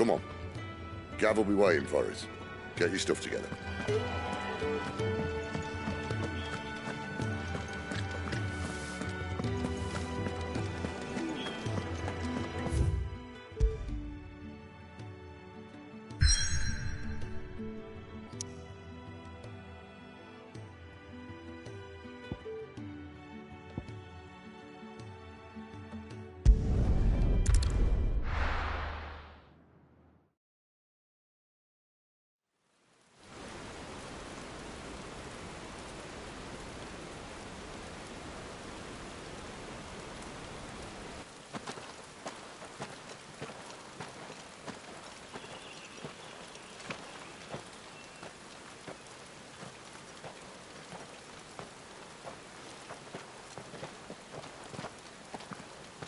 Come on. Gav will be waiting for us. Get your stuff together.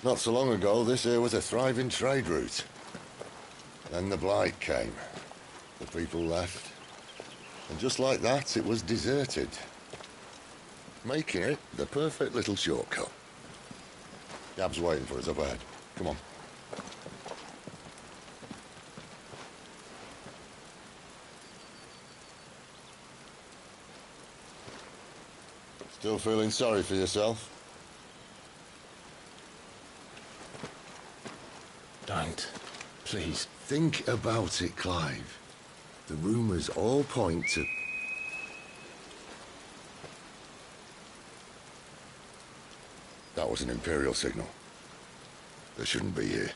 Not so long ago, this here was a thriving trade route. Then the blight came. The people left. And just like that, it was deserted. Making it the perfect little shortcut. Gab's waiting for us up ahead. Come on. Still feeling sorry for yourself? Don't. Please. Think about it, Clive. The rumours all point to... That was an Imperial signal. They shouldn't be here.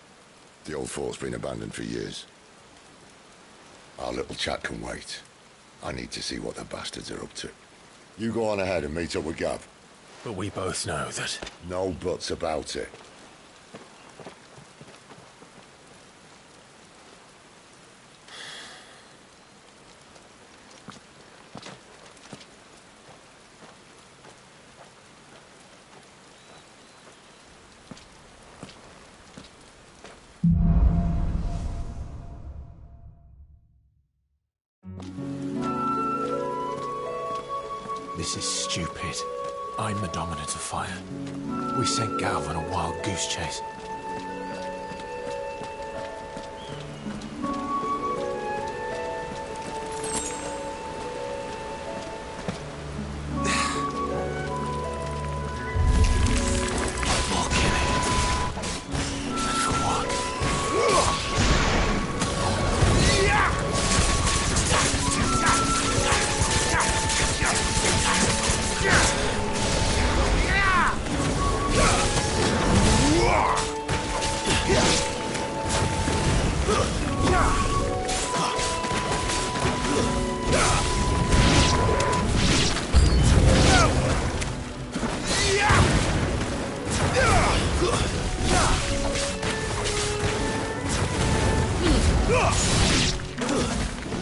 The old fort's been abandoned for years. Our little chat can wait. I need to see what the bastards are up to. You go on ahead and meet up with Gav. But we both know that... No buts about it. This is stupid. I'm the dominant of fire. We sent Gav on a wild goose chase.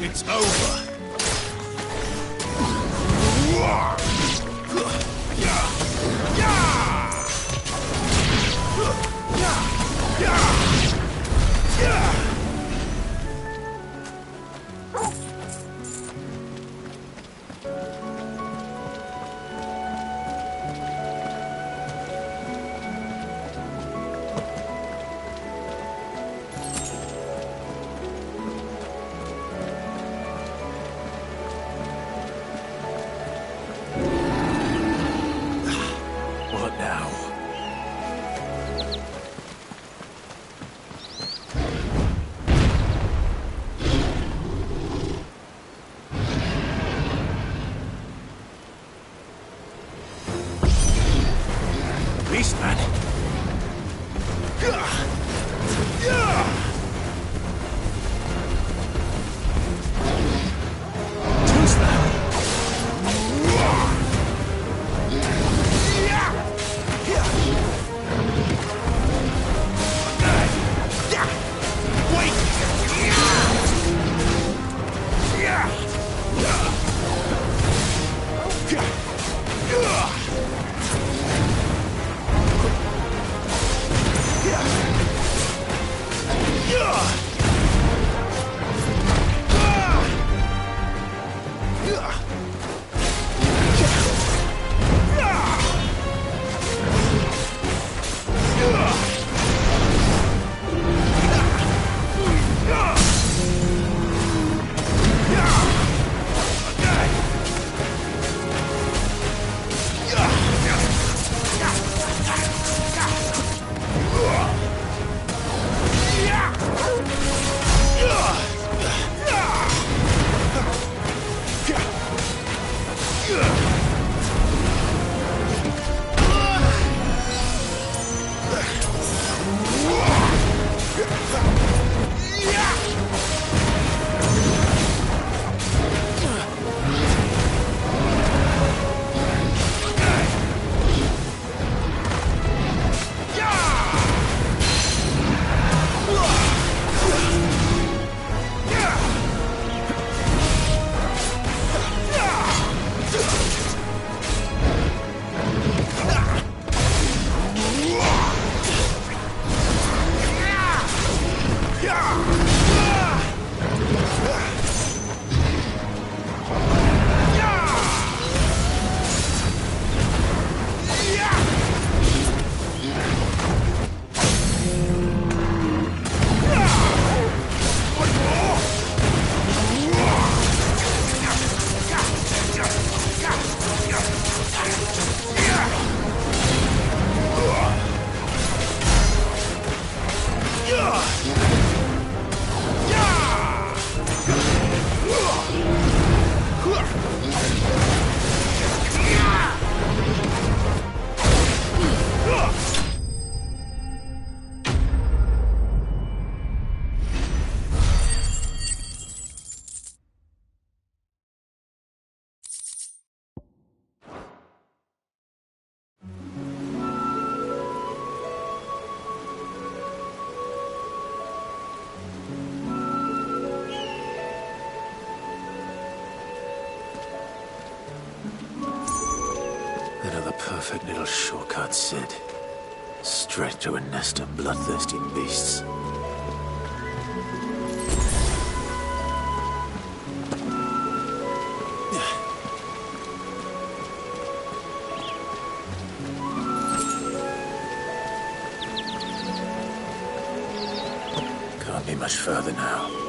It's over. What now? perfect little shortcut, Sid. Straight to a nest of bloodthirsty beasts. Can't be much further now.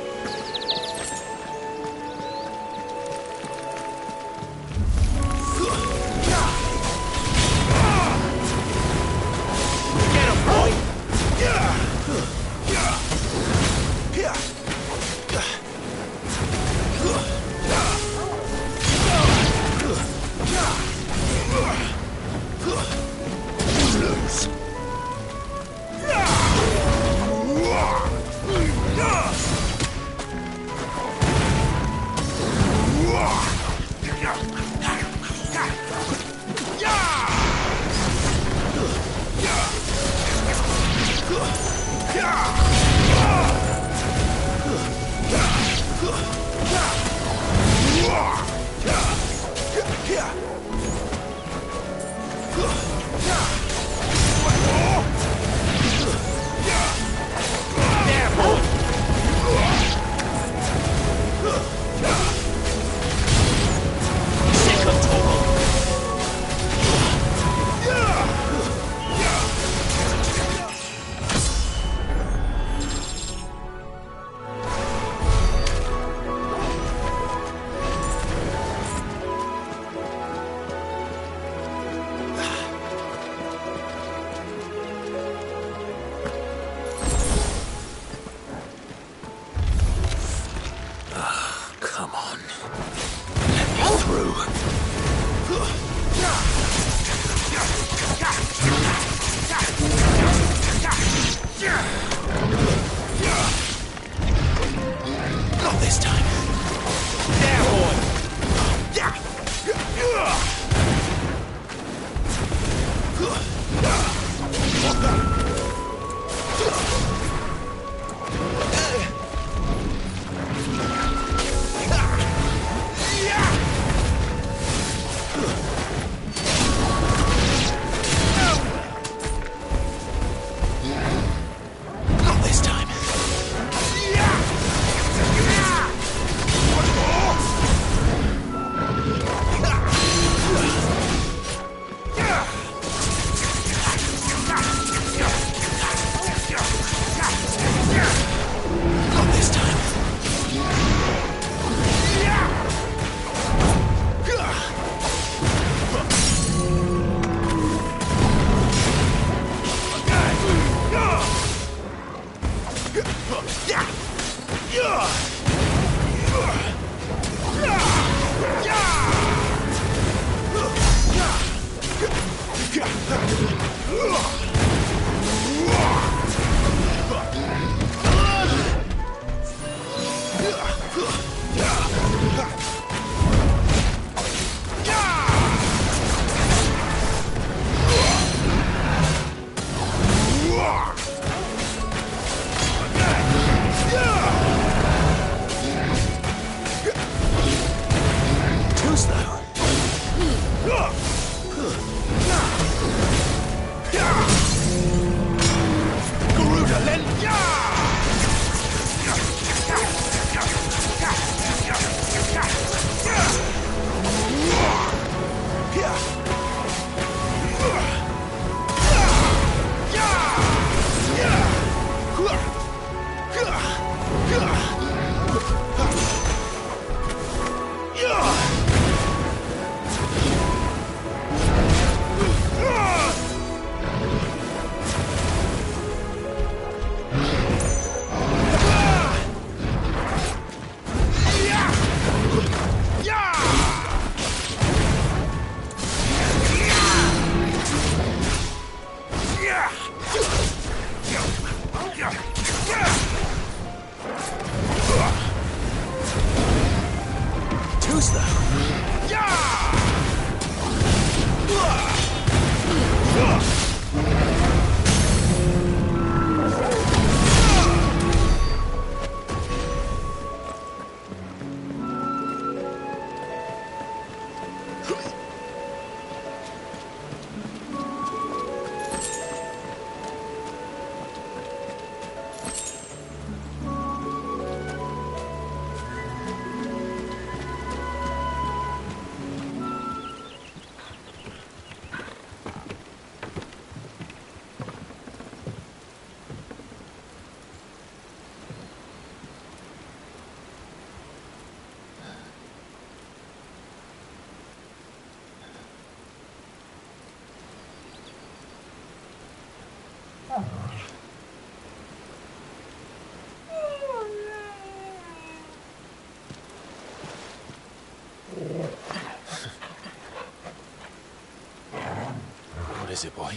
is it, boy?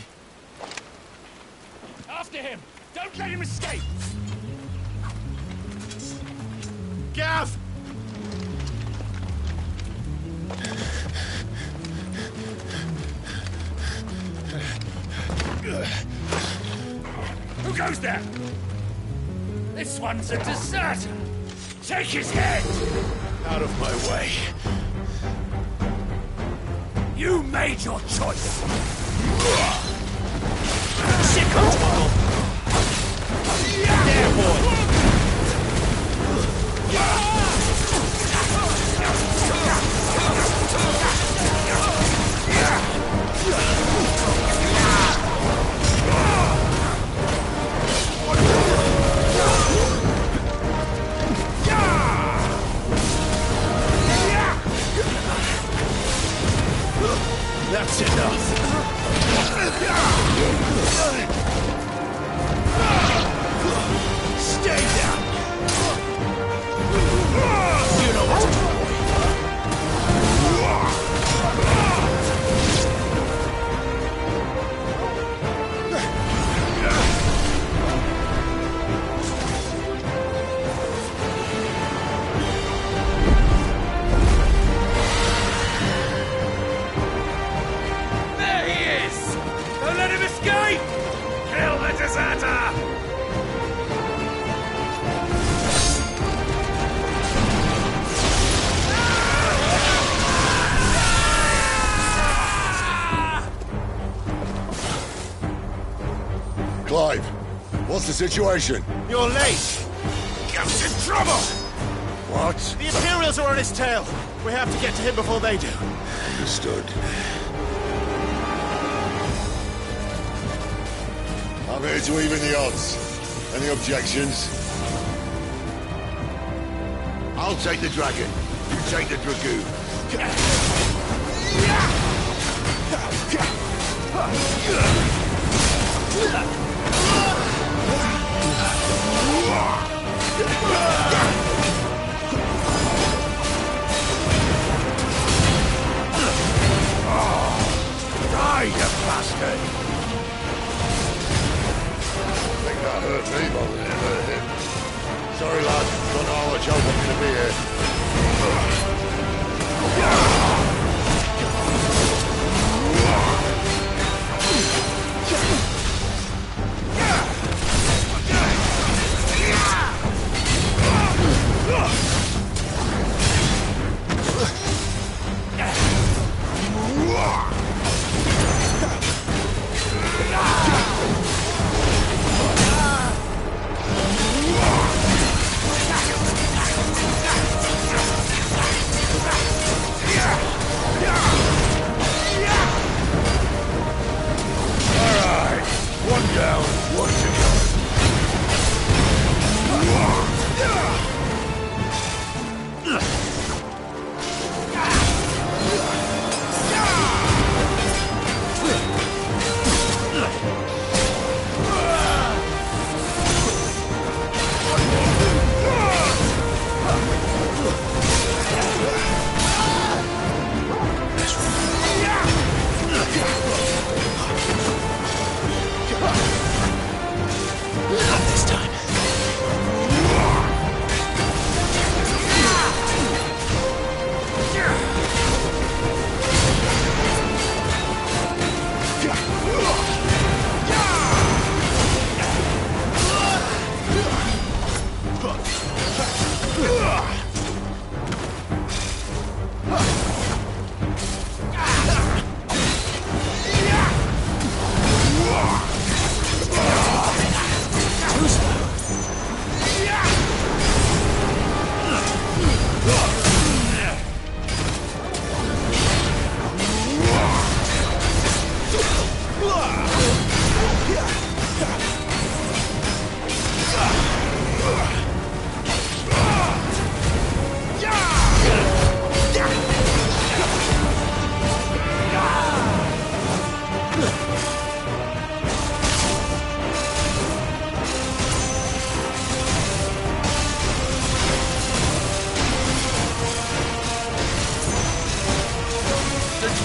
After him! Don't let him escape! Gav! Who goes there? This one's a deserter! Take his head! Out of my way. You made your choice! Shit, Constable! There, boy! That's enough. Stay down. You know what to do, boy. There he is! Don't let him escape! Kill the deserter! Clive, what's the situation? You're late. Gav's in trouble! What? The Imperials are on his tail. We have to get to him before they do. Understood. I'm here to even the odds. Any objections? I'll take the dragon. You take the dragoon. Die, you bastard! I think that hurt me more than it hurt him. Sorry, lad. Don't know how much help I'm gonna be here.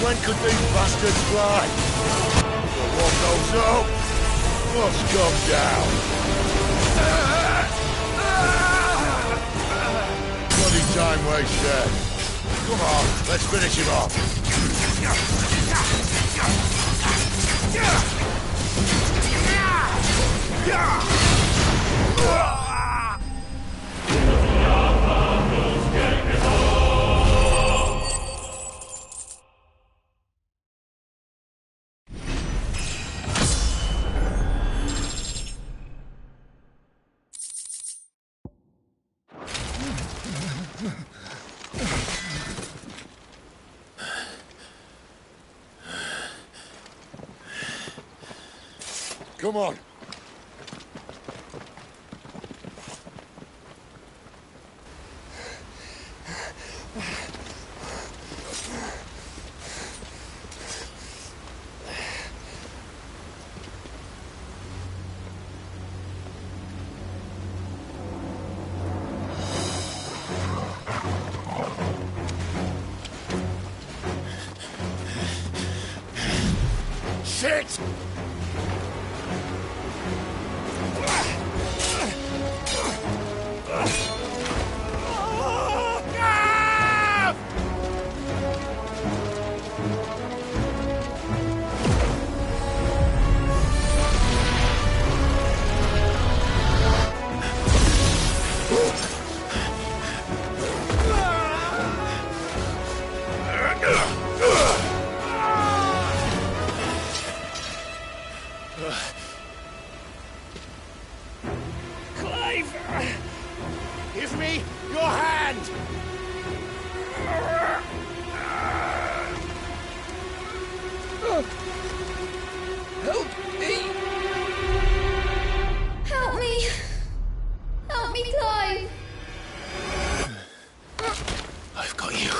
When could these bastards fly? What goes up must come down. Bloody time wasted. Come on, let's finish him off. Come on. Shit! Give me your hand! Help me! Help me! Help me, Clive! I've got you.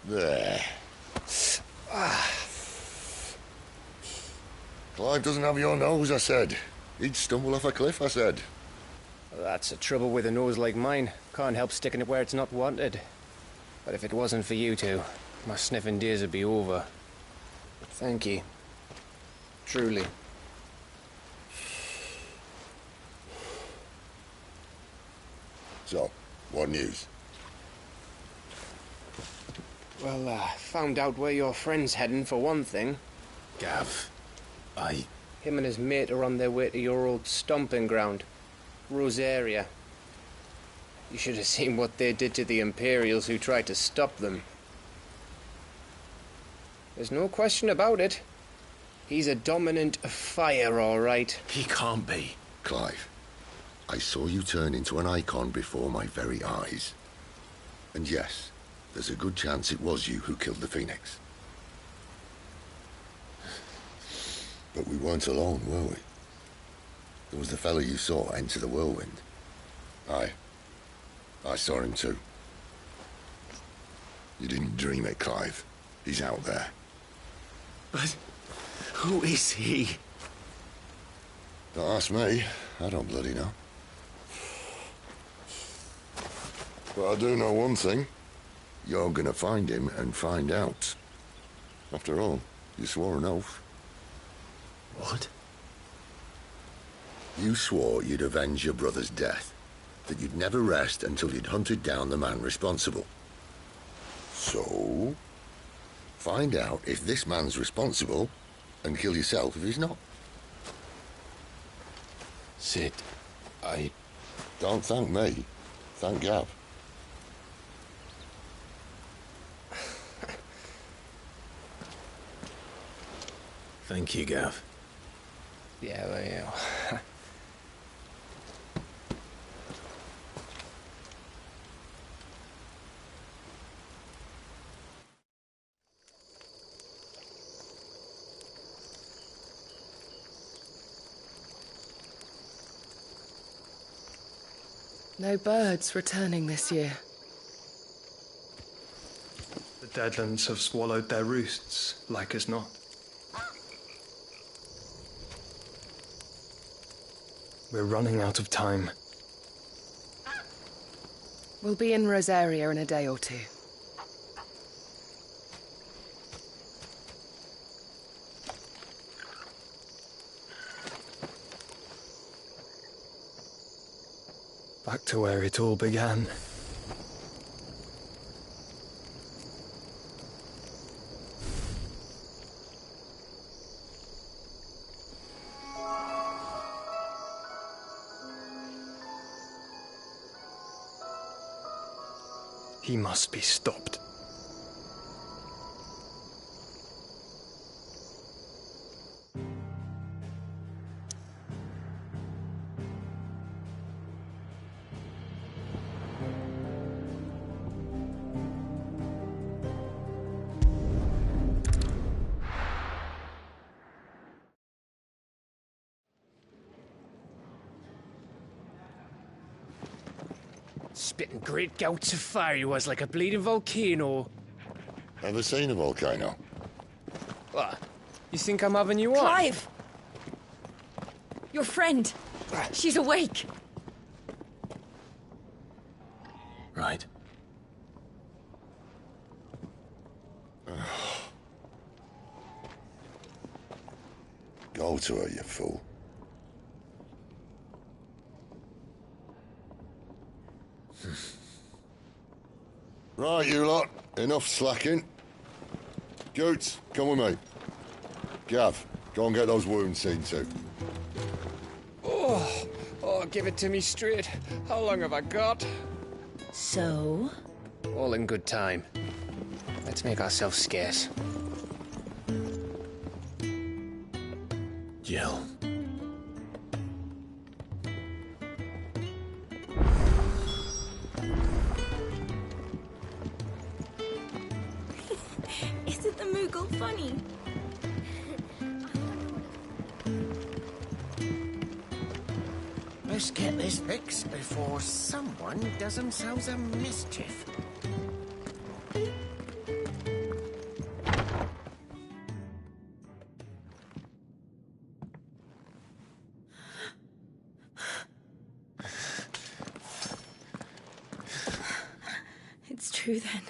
There. Clive doesn't have your nose, I said. He'd stumble off a cliff, I said. That's the trouble with a nose like mine. Can't help sticking it where it's not wanted. But if it wasn't for you two, my sniffing days would be over. Thank you. Truly. So, what news? Well, found out where your friend's heading for one thing. Gav, Him and his mate are on their way to your old stomping ground, Rosaria. You should have seen what they did to the Imperials who tried to stop them. There's no question about it. He's a dominant fire, all right. he can't be. Clive, I saw you turn into an icon before my very eyes. And yes, there's a good chance it was you who killed the Phoenix. But we weren't alone, were we? There was the fellow you saw enter the whirlwind. I saw him too. You didn't dream it, Clive. He's out there. But who is he? Don't ask me. I don't bloody know. But I do know one thing. You're gonna find him and find out. After all, you swore an oath. What? You swore you'd avenge your brother's death, that you'd never rest until you'd hunted down the man responsible. So, find out if this man's responsible, and kill yourself if he's not. Sid, Don't thank me. Thank Gav. Thank you, Gav. Yeah, well, No birds returning this year. The Deadlands have swallowed their roosts, like as not. We're running out of time. We'll be in Rosaria in a day or two. Back to where it all began. He must be stopped. Spitting great gouts of fire he was, like a bleeding volcano. Ever seen a volcano? What? You think I'm having you on? Clive! Your friend. She's awake. Right. Go to her, you fool. Right, you lot. Enough slacking. Goots, come with me. Gav, go and get those wounds seen to. Oh, give it to me straight. How long have I got? So? All in good time. Let's make ourselves scarce. Jill. Isn't the Moogle funny? Let's get this fixed before someone does themselves a mischief. It's true then.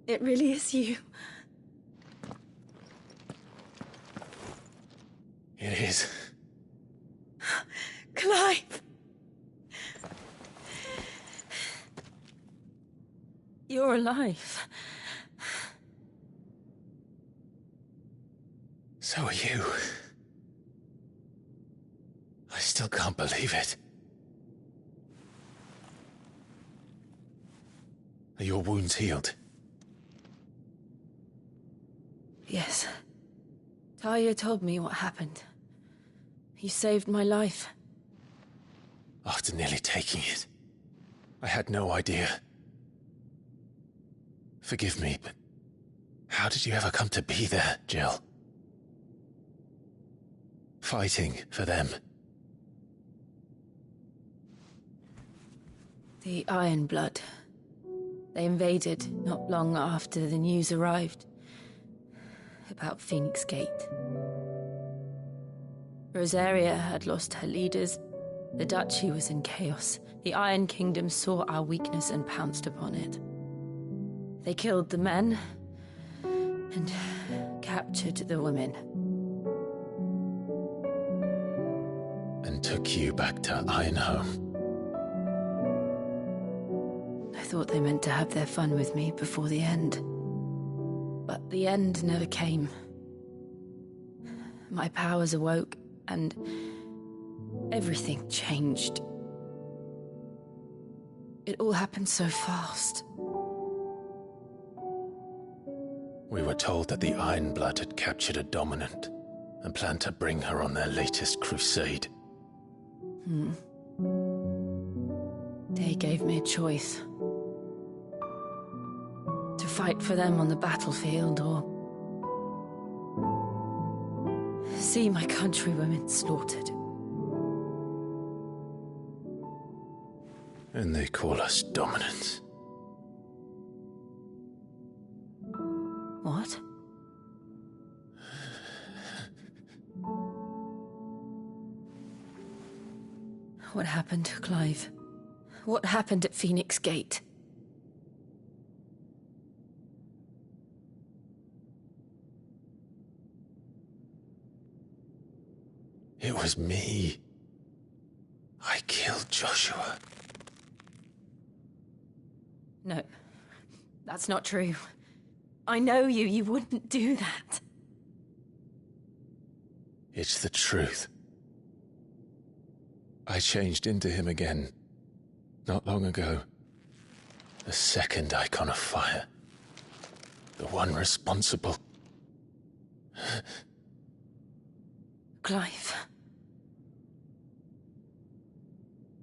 It really is you. It is. Clive! You're alive. So are you. I still can't believe it. Are your wounds healed? Yes. Talia told me what happened. You saved my life. After nearly taking it, I had no idea. Forgive me, but how did you ever come to be there, Jill? Fighting for them. The Iron Blood. They invaded not long after the news arrived about Phoenix Gate. Rosaria had lost her leaders. The Duchy was in chaos. The Iron Kingdom saw our weakness and pounced upon it. They killed the men and captured the women. And took you back to Ironhome. I thought they meant to have their fun with me before the end. But the end never came. My powers awoke, and everything changed. It all happened so fast. We were told that the Iron Blood had captured a dominant and planned to bring her on their latest crusade. They gave me a choice. To fight for them on the battlefield, or see my countrywomen slaughtered. And they call us dominant. What? What happened, Clive? What happened at Phoenix Gate? It was me. I killed Joshua. No, that's not true. I know you. You wouldn't do that. It's the truth. I changed into him again, not long ago. The second icon of fire. The one responsible. Clive.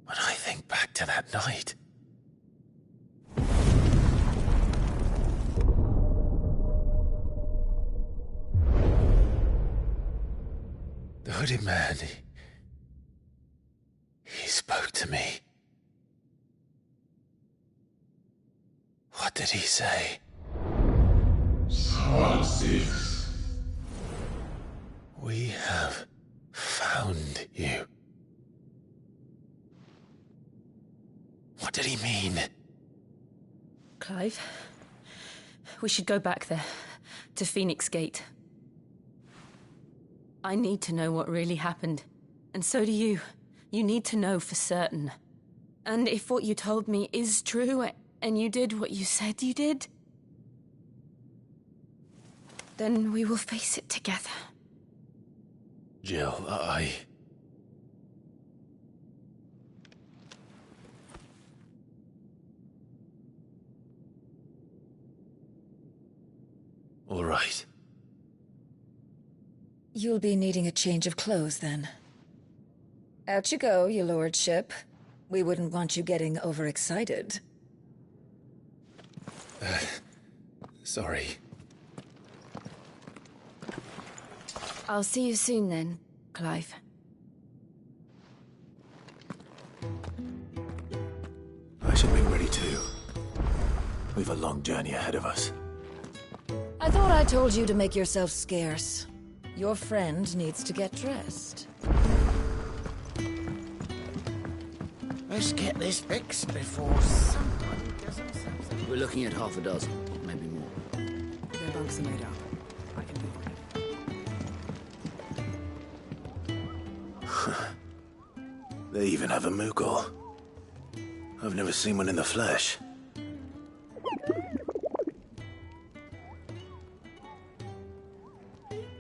When I think back to that night... The hooded man, he spoke to me. What did he say? Squad 6. We have found you. What did he mean? Clive, we should go back there, to Phoenix Gate. I need to know what really happened, and so do you. You need to know for certain. And if what you told me is true, and you did what you said you did, then we will face it together. Jill, All right. You'll be needing a change of clothes, then. Out you go, your lordship. We wouldn't want you getting overexcited. Sorry. I'll see you soon then, Clive. I should be ready too. We've a long journey ahead of us. I thought I told you to make yourself scarce. Your friend needs to get dressed. Let's get this fixed before someone doesn't something. We're looking at half a dozen, maybe more. Their bunks are made up. I can move on it. They even have a Mughal. I've never seen one in the flesh.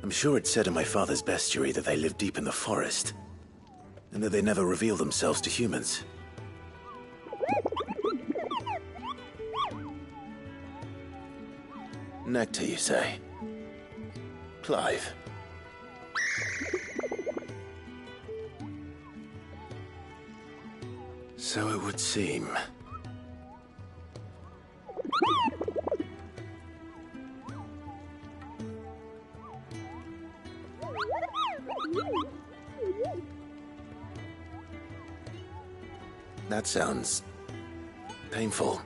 I'm sure it said in my father's bestiary that they live deep in the forest, and that they never reveal themselves to humans. Nectar, you say? Clive. So it would seem. That sounds painful.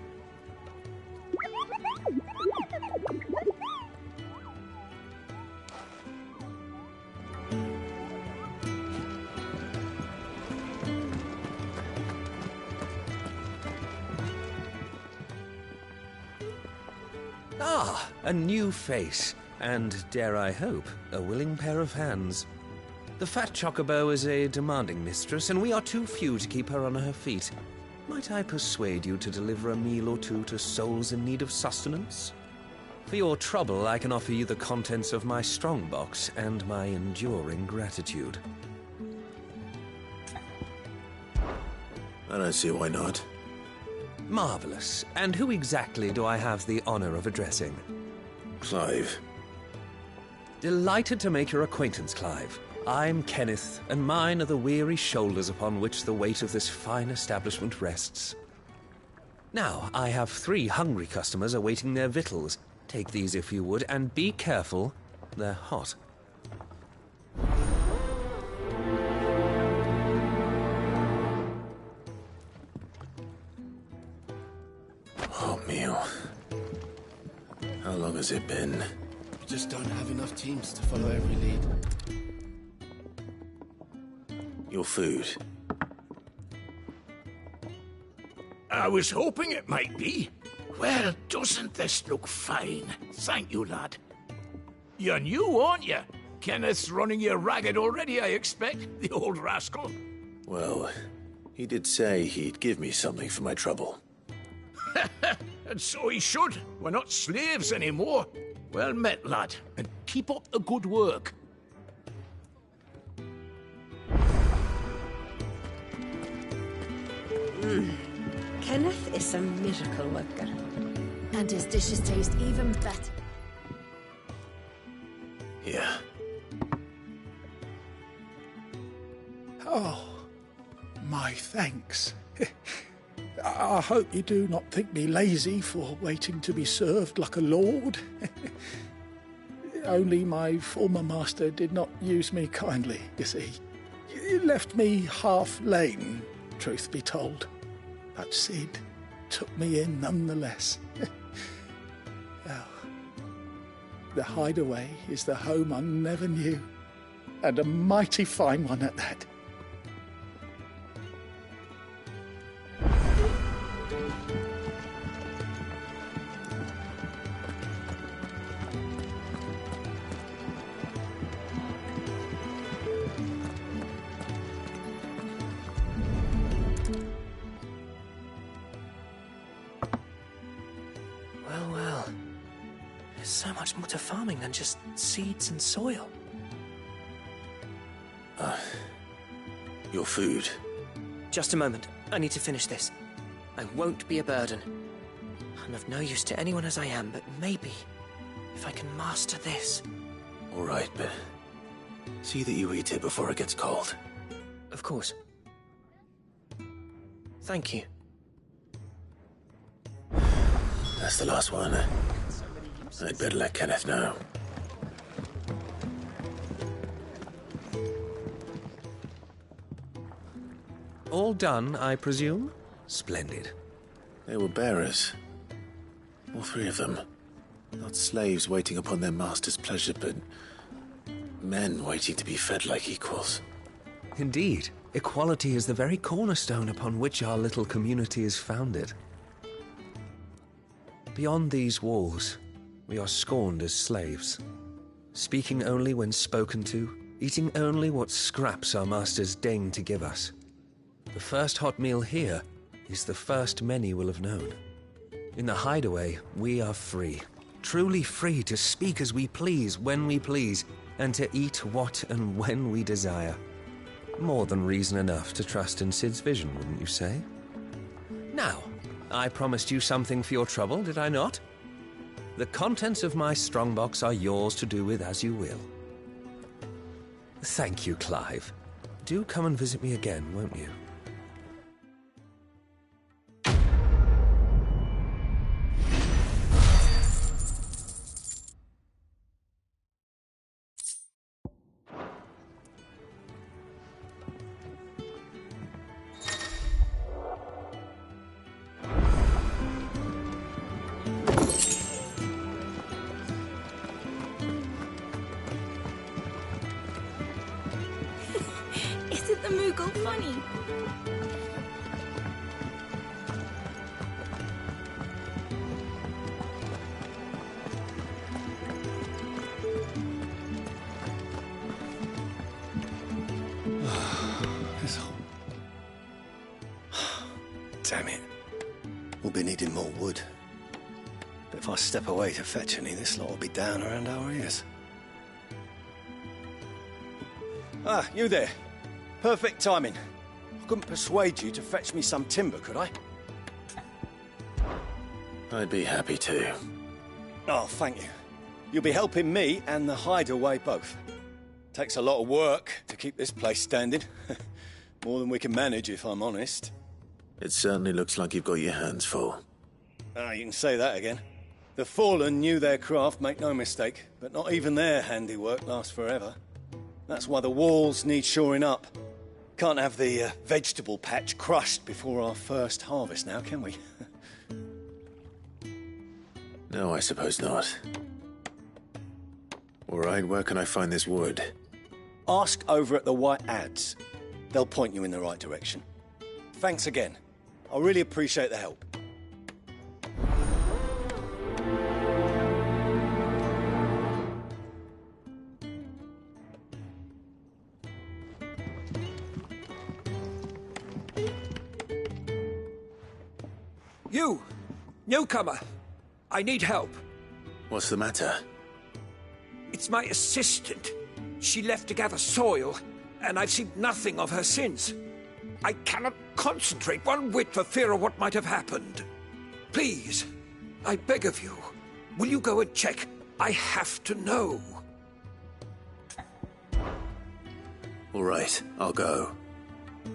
Ah, a new face, and, dare I hope, a willing pair of hands. The fat chocobo is a demanding mistress, and we are too few to keep her on her feet. Might I persuade you to deliver a meal or two to souls in need of sustenance? For your trouble, I can offer you the contents of my strongbox and my enduring gratitude. I don't see why not. Marvelous. And who exactly do I have the honor of addressing? Clive. Delighted to make your acquaintance, Clive. I'm Kenneth, and mine are the weary shoulders upon which the weight of this fine establishment rests. Now, I have 3 hungry customers awaiting their victuals. Take these if you would, and be careful. They're hot. Hot meal. How long has it been? We just don't have enough teams to follow every lead. Your food. I was hoping it might be. Well, doesn't this look fine? Thank you, lad. You're new, aren't you? Kenneth's running you ragged already, I expect, the old rascal. Well, he did say he'd give me something for my trouble. And so he should. We're not slaves anymore. Well met, lad, and keep up the good work. Kenneth is a miracle worker. And his dishes taste even better. Yeah. Oh, my thanks. I hope you do not think me lazy for waiting to be served like a lord. Only my former master did not use me kindly, you see. He left me half lame, truth be told. But Sid took me in nonetheless. Well, the Hideaway is the home I never knew, and a mighty fine one at that. Well. There's so much more to farming than just seeds and soil. Your food. Just a moment. I need to finish this. I won't be a burden. I'm of no use to anyone as I am, but maybe if I can master this. All right, but see that you eat it before it gets cold. Of course. Thank you. That's the last one. I'd better let Kenneth know. All done, I presume? Splendid. They were bearers. All three of them. Not slaves waiting upon their master's pleasure, but men waiting to be fed like equals. Indeed. Equality is the very cornerstone upon which our little community is founded. Beyond these walls, we are scorned as slaves, speaking only when spoken to, eating only what scraps our masters deign to give us. The first hot meal here is the first many will have known. In the Hideaway, we are free, truly free to speak as we please, when we please, and to eat what and when we desire. More than reason enough to trust in Sid's vision, wouldn't you say? Now, I promised you something for your trouble, did I not? The contents of my strongbox are yours to do with as you will. Thank you, Clive. Do come and visit me again, won't you? Isn't the Moogle funny? Damn it. We'll be needing more wood. But if I step away to fetch any, this lot will be down around our ears. Ah, you there. Perfect timing. I couldn't persuade you to fetch me some timber, could I? I'd be happy to. Oh, thank you. You'll be helping me and the Hideaway both. Takes a lot of work to keep this place standing. More than we can manage, if I'm honest. It certainly looks like you've got your hands full. Ah, you can say that again. The Fallen knew their craft, make no mistake, but not even their handiwork lasts forever. That's why the walls need shoring up. Can't have the vegetable patch crushed before our first harvest now, can we? No, I suppose not. All right, where can I find this wood? Ask over at the White Ads. They'll point you in the right direction. Thanks again. I really appreciate the help. You! Newcomer! I need help. What's the matter? It's my assistant. She left to gather soil, and I've seen nothing of her since. I cannot concentrate one whit for fear of what might have happened. Please, I beg of you, will you go and check? I have to know. All right, I'll go.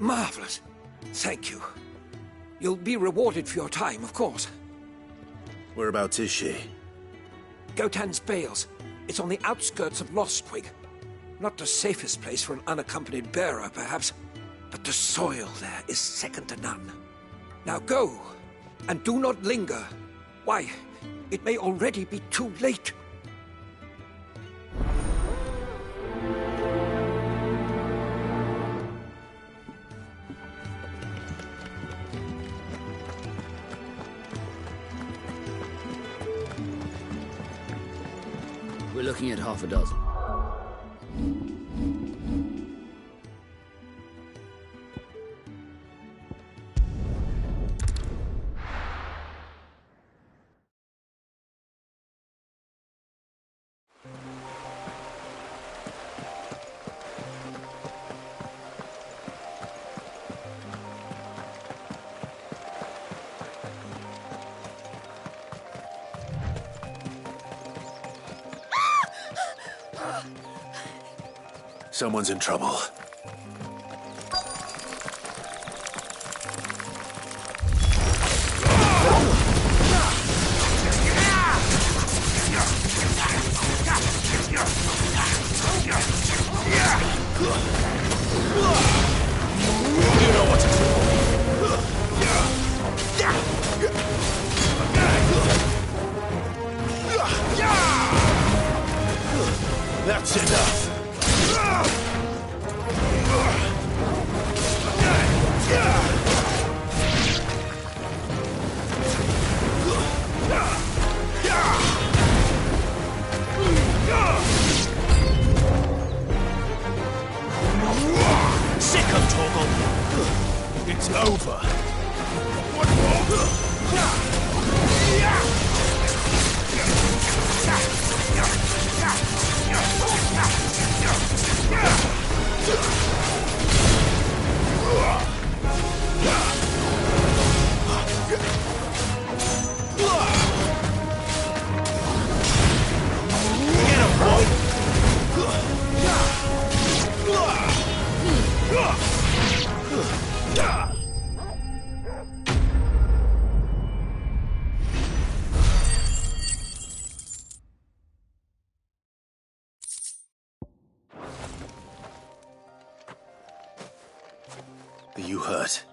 Marvelous. Thank you. You'll be rewarded for your time, of course. Whereabouts is she? Gotan's Bales. It's on the outskirts of Lostwig. Not the safest place for an unaccompanied bearer, perhaps, but the soil there is second to none. Now go, and do not linger. Why, it may already be too late. We're looking at half a dozen. Someone's in trouble. You know what to do. That's enough. Sick of Torgal. It's over. What Are you hurt?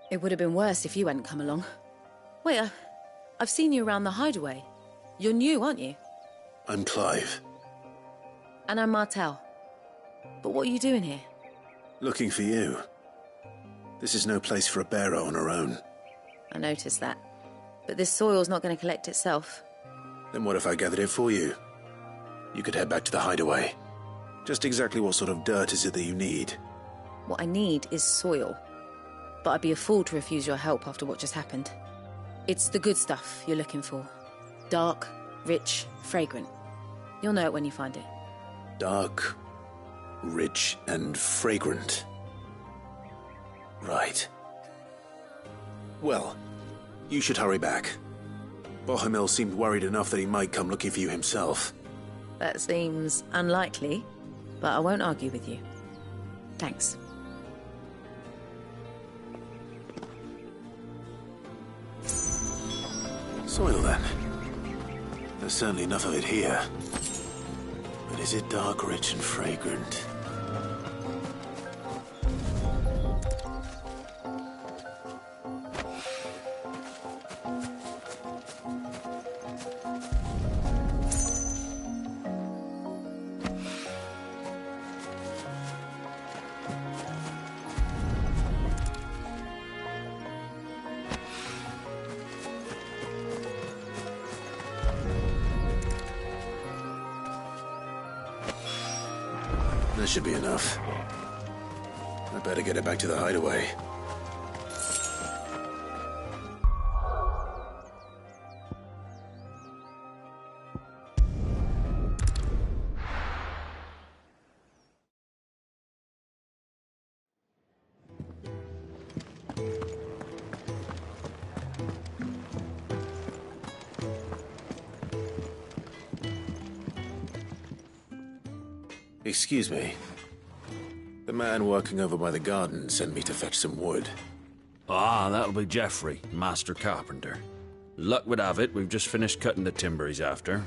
It would have been worse if you hadn't come along. Wait, I've seen you around the hideaway. You're new, aren't you? I'm Clive. And I'm Martel. But what are you doing here? Looking for you. This is no place for a bearer on her own. I noticed that. But this soil's not going to collect itself. Then what if I gathered it for you? You could head back to the hideaway. Just exactly what sort of dirt is it that you need? What I need is soil. But I'd be a fool to refuse your help after what just happened. It's the good stuff you're looking for. Dark, rich, fragrant. You'll know it when you find it. Dark, rich, and fragrant. Right. Well, you should hurry back. Bohemil seemed worried enough that he might come looking for you himself. That seems unlikely, but I won't argue with you. Thanks. Soil, then. There's certainly enough of it here. But is it dark, rich, and fragrant? That should be enough. I better get it back to the hideaway. Excuse me. The man working over by the garden sent me to fetch some wood. Ah, that'll be Geoffrey, Master Carpenter. Luck would have it, we've just finished cutting the timber he's after.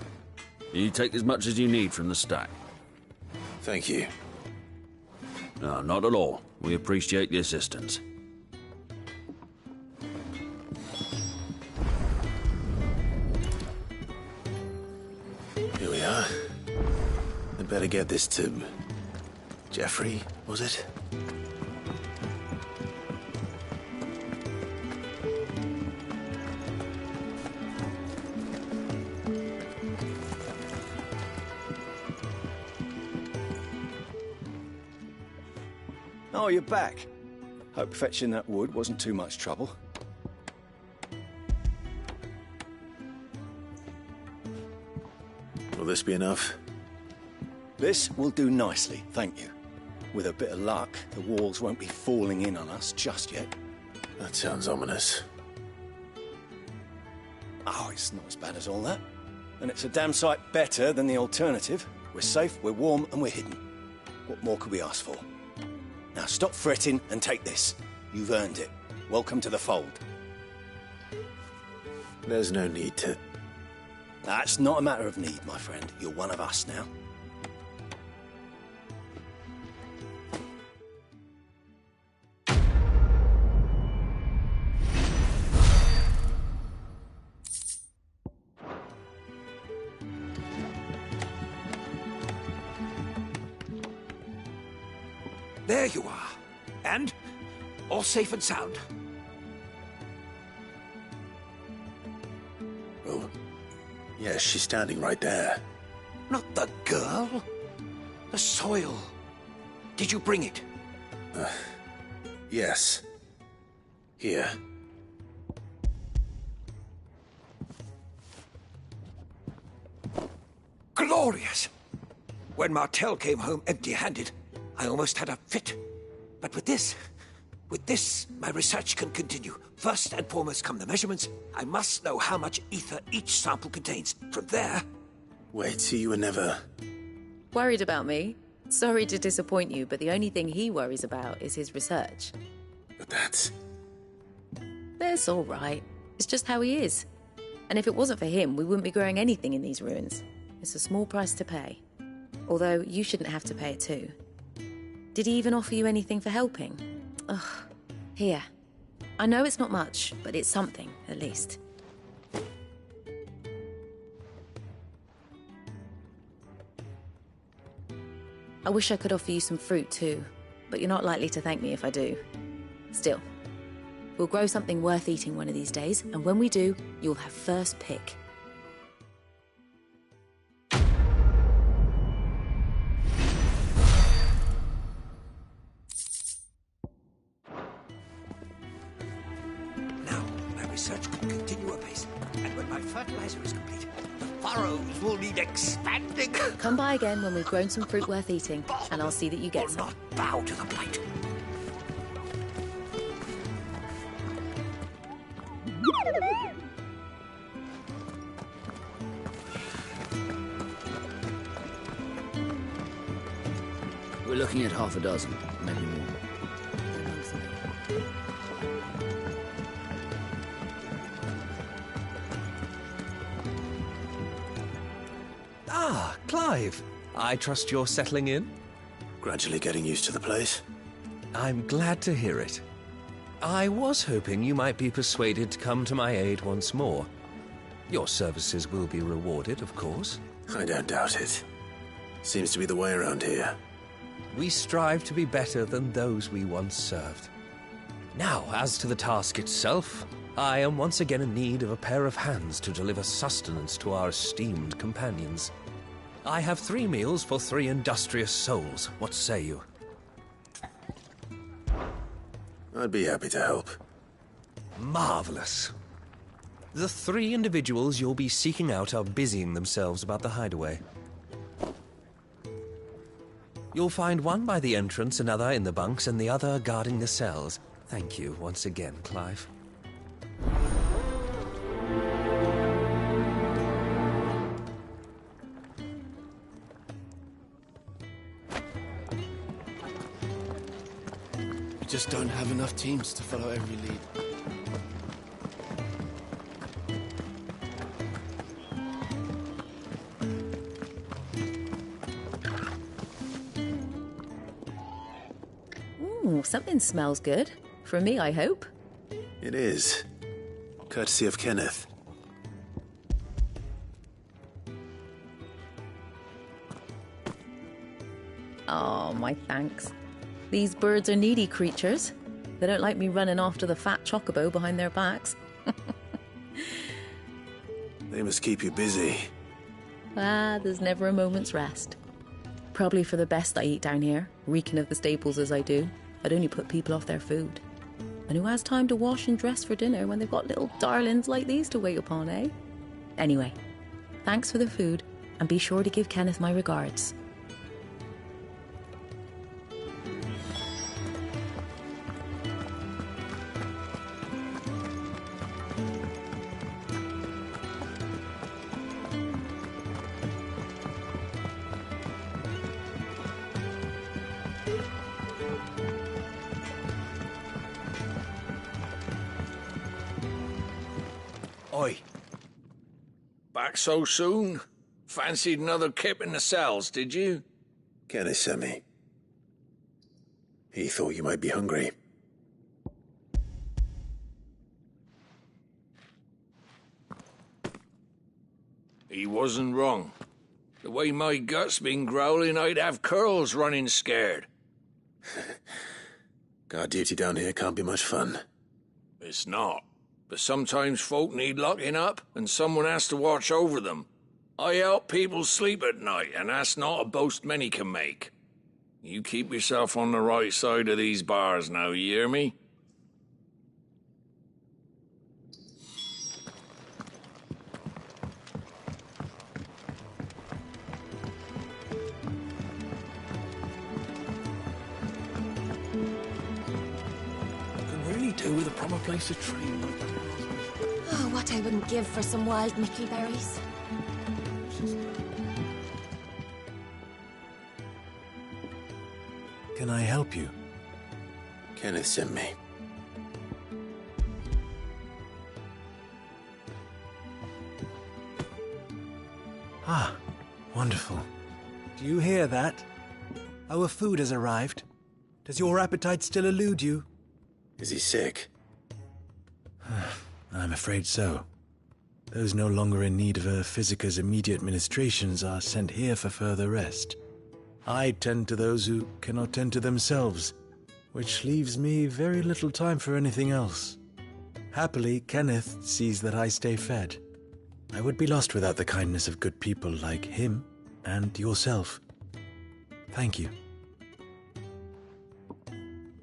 You take as much as you need from the stack. Thank you. No, not at all. We appreciate the assistance. Here we are. I'd better get this to... Geoffrey, was it? Oh, you're back. Hope fetching that wood wasn't too much trouble. Will this be enough? This will do nicely, thank you. With a bit of luck, the walls won't be falling in on us just yet. That sounds ominous. Oh, it's not as bad as all that. And it's a damn sight better than the alternative. We're safe, we're warm, and we're hidden. What more could we ask for? Now stop fretting and take this. You've earned it. Welcome to the fold. There's no need to... That's not a matter of need, my friend. You're one of us now. There you are. And all safe and sound. Oh, yes, she's standing right there. Not the girl. The soil. Did you bring it? Yes. Here. Glorious! When Martel came home empty-handed, I almost had a fit. But with this, my research can continue. First and foremost come the measurements. I must know how much ether each sample contains. From there... Wait, so you were never... Worried about me? Sorry to disappoint you, but the only thing he worries about is his research. But that's... That's all right. It's just how he is. And if it wasn't for him, we wouldn't be growing anything in these ruins. It's a small price to pay. Although, you shouldn't have to pay it too. Did he even offer you anything for helping? Ugh. Here. I know it's not much, but it's something, at least. I wish I could offer you some fruit too, but you're not likely to thank me if I do. Still, we'll grow something worth eating one of these days, and when we do, you'll have first pick. Research can continue apace, and when my fertilizer is complete, the furrows will need expanding. Come by again when we've grown some fruit worth eating, and I'll see that you get some. Not bow to the blight. We're looking at half a dozen, maybe more. Ah, Clive. I trust you're settling in? Gradually getting used to the place. I'm glad to hear it. I was hoping you might be persuaded to come to my aid once more. Your services will be rewarded, of course. I don't doubt it. Seems to be the way around here. We strive to be better than those we once served. Now, as to the task itself, I am once again in need of a pair of hands to deliver sustenance to our esteemed companions. I have 3 meals for 3 industrious souls. What say you? I'd be happy to help. Marvelous. The 3 individuals you'll be seeking out are busying themselves about the hideaway. You'll find one by the entrance, another in the bunks, and the other guarding the cells. Thank you once again, Clive. We just don't have enough teams to follow every lead. Ooh, something smells good. For me, I hope. It is. Courtesy of Kenneth. Oh, my thanks. These birds are needy creatures. They don't like me running after the fat chocobo behind their backs. They must keep you busy. There's never a moment's rest. Probably for the best I eat down here, reeking of the staples as I do. I'd only put people off their food. And who has time to wash and dress for dinner when they've got little darlings like these to wait upon, eh? Anyway, thanks for the food, and be sure to give Kenneth my regards. Oi. Back so soon? Fancied another kip in the cells, did you? Kenneth sent me. He thought you might be hungry. He wasn't wrong. The way my gut's been growling, I'd have curls running scared. Guard duty down here can't be much fun. It's not. But sometimes folk need locking up, and someone has to watch over them. I help people sleep at night, and that's not a boast many can make. You keep yourself on the right side of these bars now, you hear me? Can really do with a proper place to train. Oh, what I wouldn't give for some wild mickleberries. Can I help you? Kenneth sent me. Ah, wonderful. Do you hear that? Our food has arrived. Does your appetite still elude you? Is he sick? I'm afraid so. Those no longer in need of a physicker's immediate ministrations are sent here for further rest. I tend to those who cannot tend to themselves, which leaves me very little time for anything else. Happily, Kenneth sees that I stay fed. I would be lost without the kindness of good people like him and yourself. Thank you.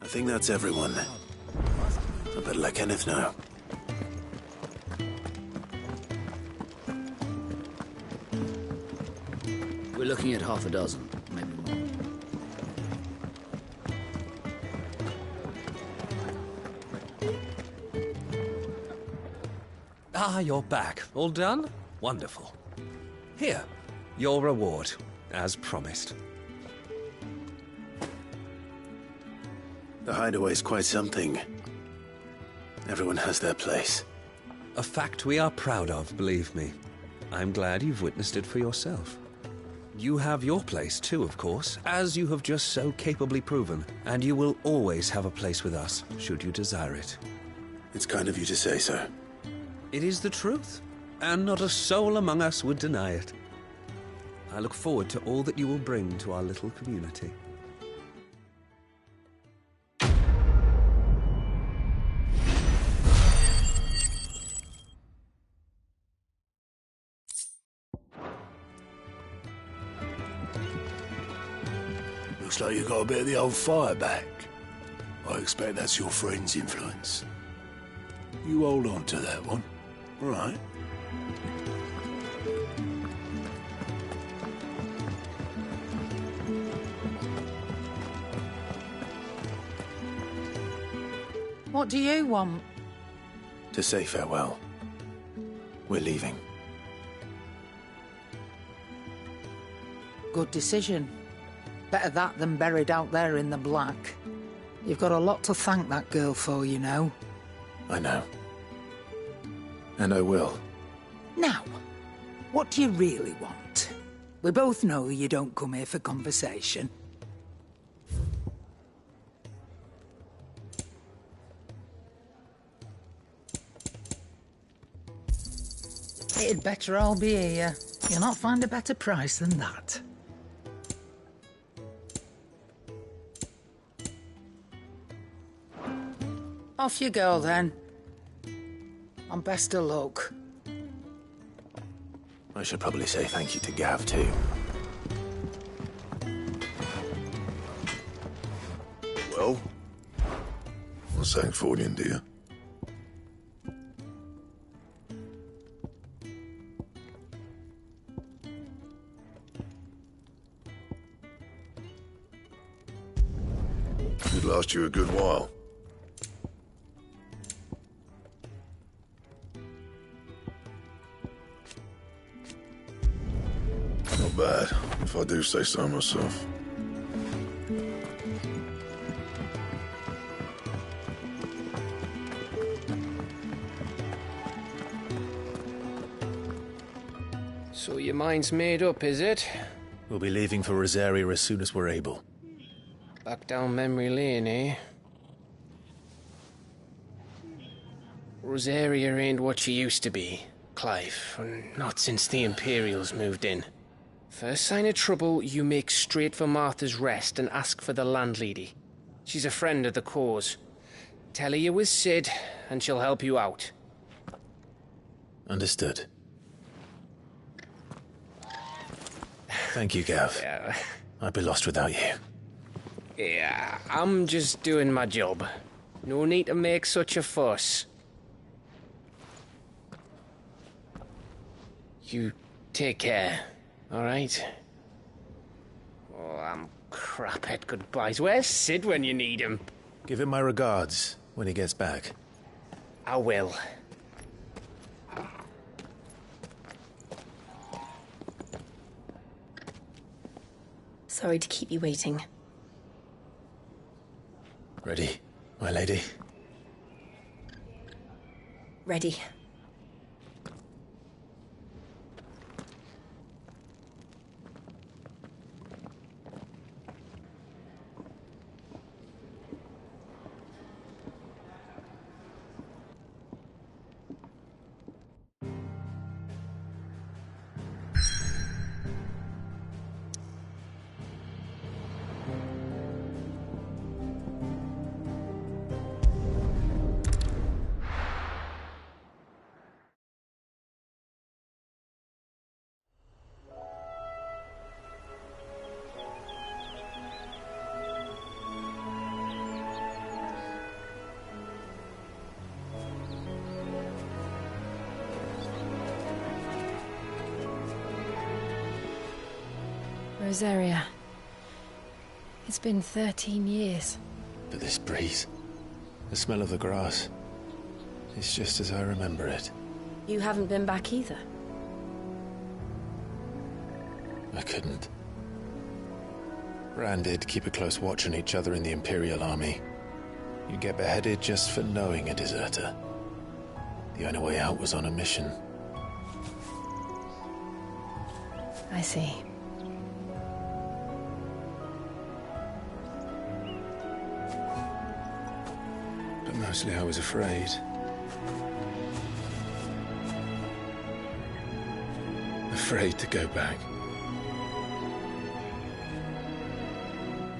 I think that's everyone. I better let Kenneth know. We're looking at half a dozen, maybe more. Ah, you're back. All done? Wonderful. Here, your reward, as promised. The hideaway's quite something. Everyone has their place. A fact we are proud of, believe me. I'm glad you've witnessed it for yourself. You have your place too, of course, as you have just so capably proven, and you will always have a place with us, should you desire it. It's kind of you to say so. It is the truth, and not a soul among us would deny it. I look forward to all that you will bring to our little community. Looks like you got a bit of the old fire back. I expect that's your friend's influence. You hold on to that one, all right? What do you want? To say farewell. We're leaving. Good decision. Better that than buried out there in the black. You've got a lot to thank that girl for, you know. I know. And I will. Now, what do you really want? We both know you don't come here for conversation. It'd better all be here. You'll not find a better price than that. Off you go, then. And best of luck. I should probably say thank you to Gav, too. Well, what's that for, dear? Could last you a good while. Not bad, if I do say so myself. So your mind's made up, is it? We'll be leaving for Rosaria as soon as we're able. Back down memory lane, eh? Rosaria ain't what she used to be, Clive, and not since the Imperials moved in. First sign of trouble, you make straight for Martha's Rest and ask for the landlady. She's a friend of the cause. Tell her you was Sid, and she'll help you out. Understood. Thank you, Gav. Yeah. I'd be lost without you. Yeah, I'm just doing my job. No need to make such a fuss. You take care, all right? Oh, I'm crap at goodbyes. Where's Sid when you need him? Give him my regards when he gets back. I will. Sorry to keep you waiting. Ready, my lady? Ready. Rosaria. It's been 13 years. But this breeze, the smell of the grass, it's just as I remember it. You haven't been back either. I couldn't. Rand did keep a close watch on each other in the Imperial Army. You get beheaded just for knowing a deserter. The only way out was on a mission. I see. But mostly I was afraid. Afraid to go back.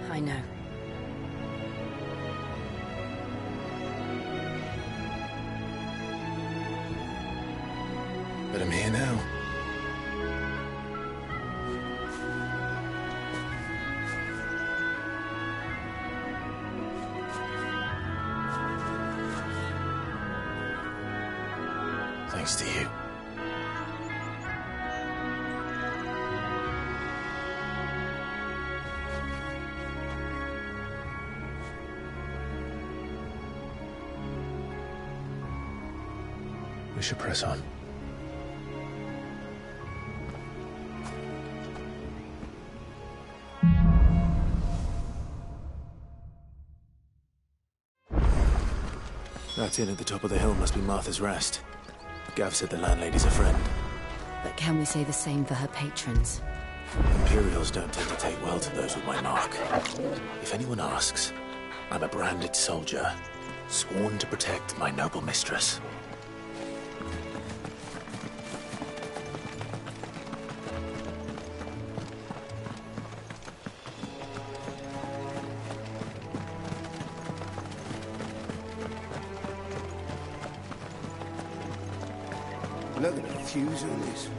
I know. But I'm here now. thanks to you. We should press on. That inn at the top of the hill must be Martha's Rest. Gav said the landlady's a friend. But can we say the same for her patrons? Imperials don't tend to take well to those with my mark. If anyone asks, I'm a branded soldier, sworn to protect my noble mistress. Look at the fuse on this.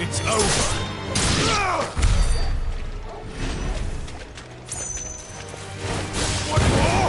It's over. What more?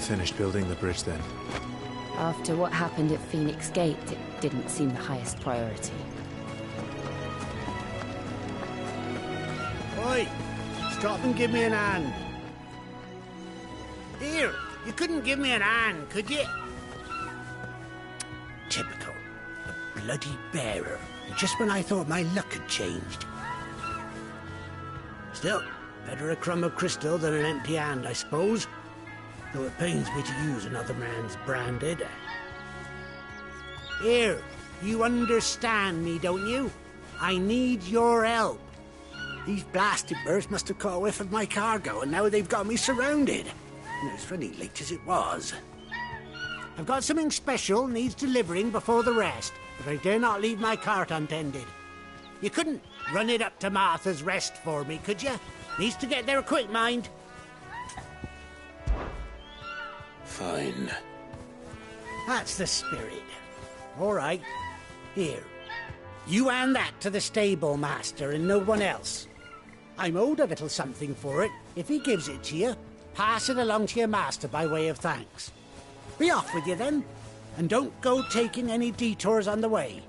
finished building the bridge then? After what happened at Phoenix Gate, it didn't seem the highest priority. Oi! Stop and give me an hand. Here, you couldn't give me an hand, could you? Typical. A bloody bearer. Just when I thought my luck had changed. Still, better a crumb of crystal than an empty hand, I suppose. Though it pains me to use another man's branded. Here, you understand me, don't you? I need your help. These blasted birds must have caught a whiff of my cargo, and now they've got me surrounded. And it was really late as it was. I've got something special needs delivering before the rest, but I dare not leave my cart untended. You couldn't run it up to Martha's Rest for me, could you? Needs to get there quick, mind. Fine. That's the spirit. All right. Here. You hand that to the stable master and no one else. I'm owed a little something for it. If he gives it to you, pass it along to your master by way of thanks. Be off with you then, and don't go taking any detours on the way.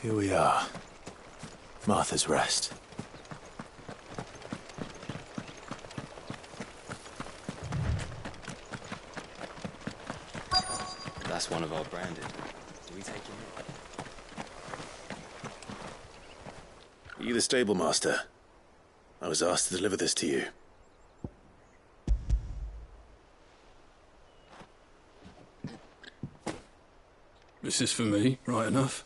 Here we are. Martha's Rest. That's one of our branded. Do we take him? Are you the stable master? I was asked to deliver this to you. This is for me, right enough.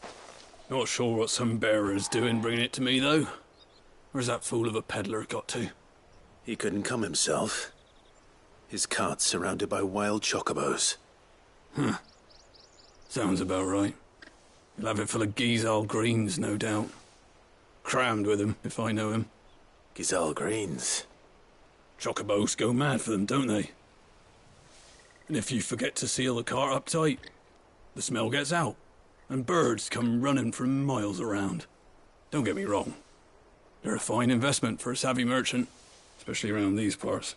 Not sure what some bearer's doing bringing it to me, though. Where's that fool of a peddler got to? He couldn't come himself. His cart's surrounded by wild chocobos. Huh. Sounds about right. He'll have it full of Gizal greens, no doubt. Crammed with him, if I know him. Gizal greens? Chocobos go mad for them, don't they? And if you forget to seal the cart up tight, the smell gets out, and birds come running from miles around. Don't get me wrong. They're a fine investment for a savvy merchant, especially around these parts.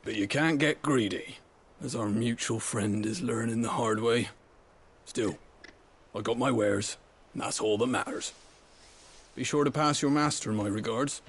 But you can't get greedy, as our mutual friend is learning the hard way. Still, I got my wares, and that's all that matters. Be sure to pass your master my regards.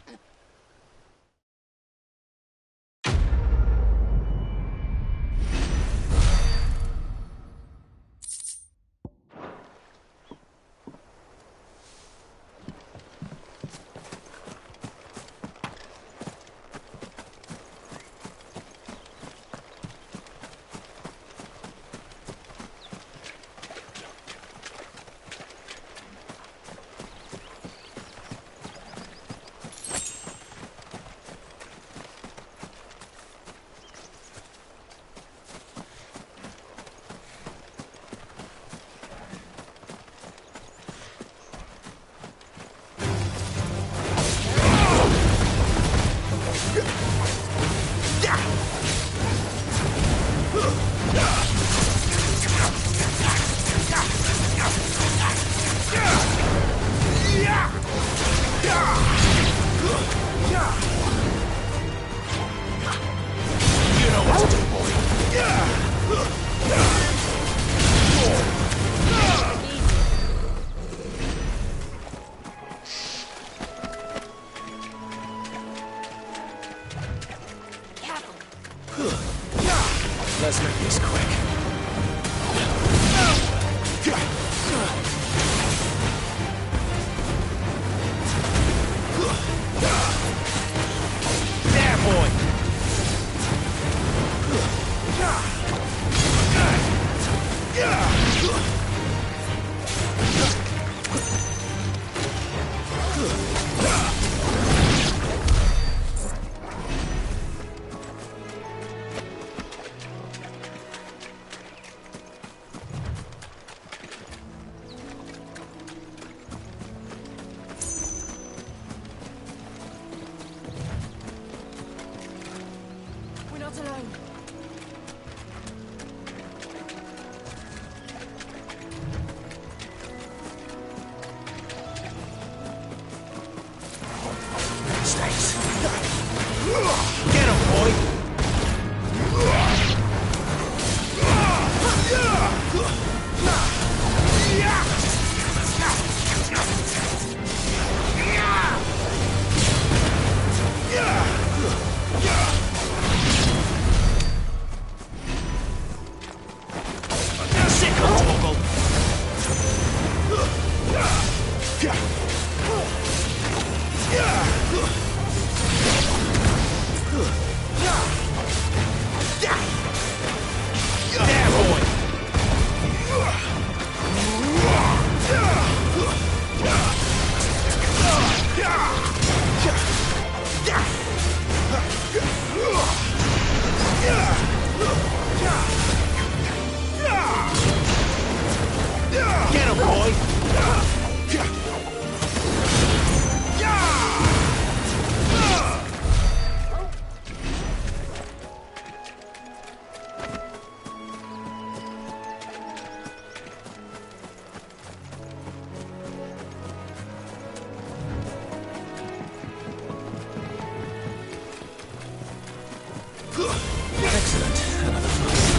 Excellent. Another fight.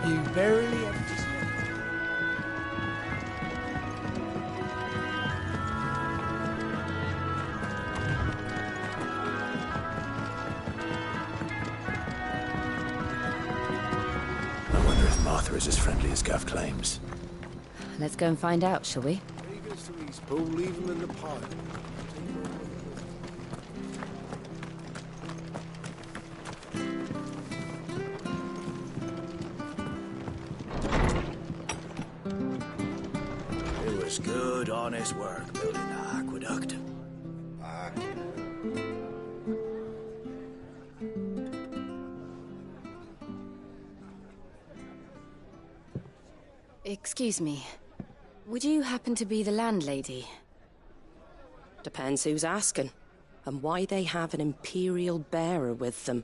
You barely have to... I wonder if Martha is as friendly as Gav claims. Let's go and find out, shall we? Leave him in the pot. It was good, honest work building the aqueduct. Excuse me. Would you happen to be the landlady? Depends who's asking, and why they have an Imperial bearer with them.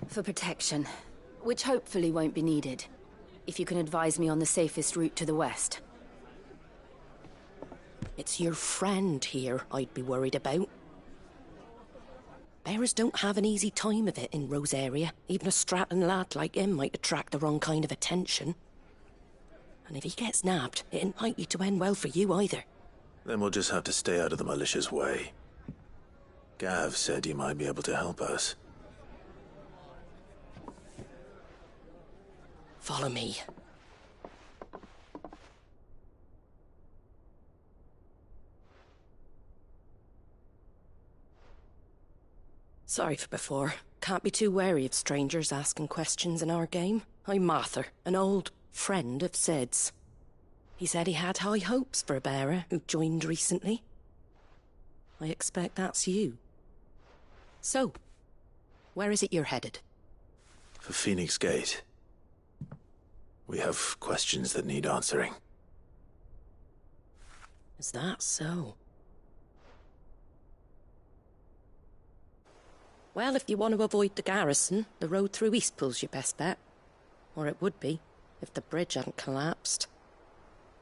For protection, which hopefully won't be needed. If you can advise me on the safest route to the west. It's your friend here I'd be worried about. Bearers don't have an easy time of it in Rosaria. Even a Stratton lad like him might attract the wrong kind of attention. And if he gets nabbed, it ain't likely to end well for you either. Then we'll just have to stay out of the malicious way. Gav said he might be able to help us. Follow me. Sorry for before. Can't be too wary of strangers asking questions in our game. I'm Martha, an old friend of Sid's. He said he had high hopes for a bearer who joined recently. I expect that's you. So, where is it you're headed? For Phoenix Gate. We have questions that need answering. Is that so? Well, if you want to avoid the garrison, the road through Eastpool's your best bet. Or it would be, if the bridge hadn't collapsed.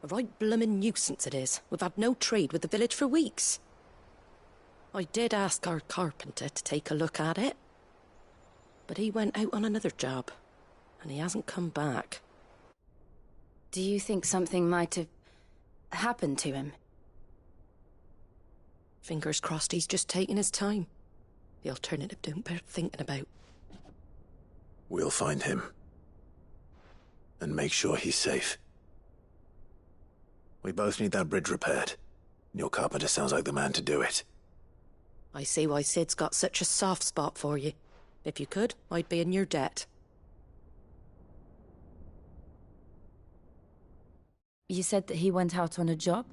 A right bloomin' nuisance it is. We've had no trade with the village for weeks. I did ask our carpenter to take a look at it. But he went out on another job, and he hasn't come back. Do you think something might have happened to him? Fingers crossed he's just taking his time. The alternative don't bear thinking about. We'll find him. And make sure he's safe. We both need that bridge repaired. Your carpenter sounds like the man to do it. I see why Sid's got such a soft spot for you. If you could, I'd be in your debt. You said that he went out on a job?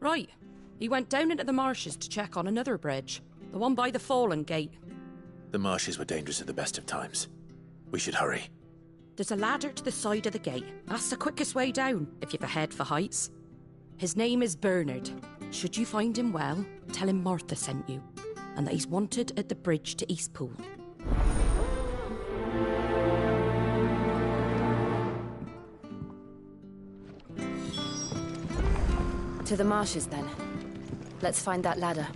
Right. He went down into the marshes to check on another bridge. The one by the Fallen Gate. The marshes were dangerous at the best of times. We should hurry. There's a ladder to the side of the gate. That's the quickest way down, if you've a head for heights. His name is Bernard. Should you find him well, tell him Martha sent you, and that he's wanted at the bridge to Eastpool. To the marshes, then. Let's find that ladder.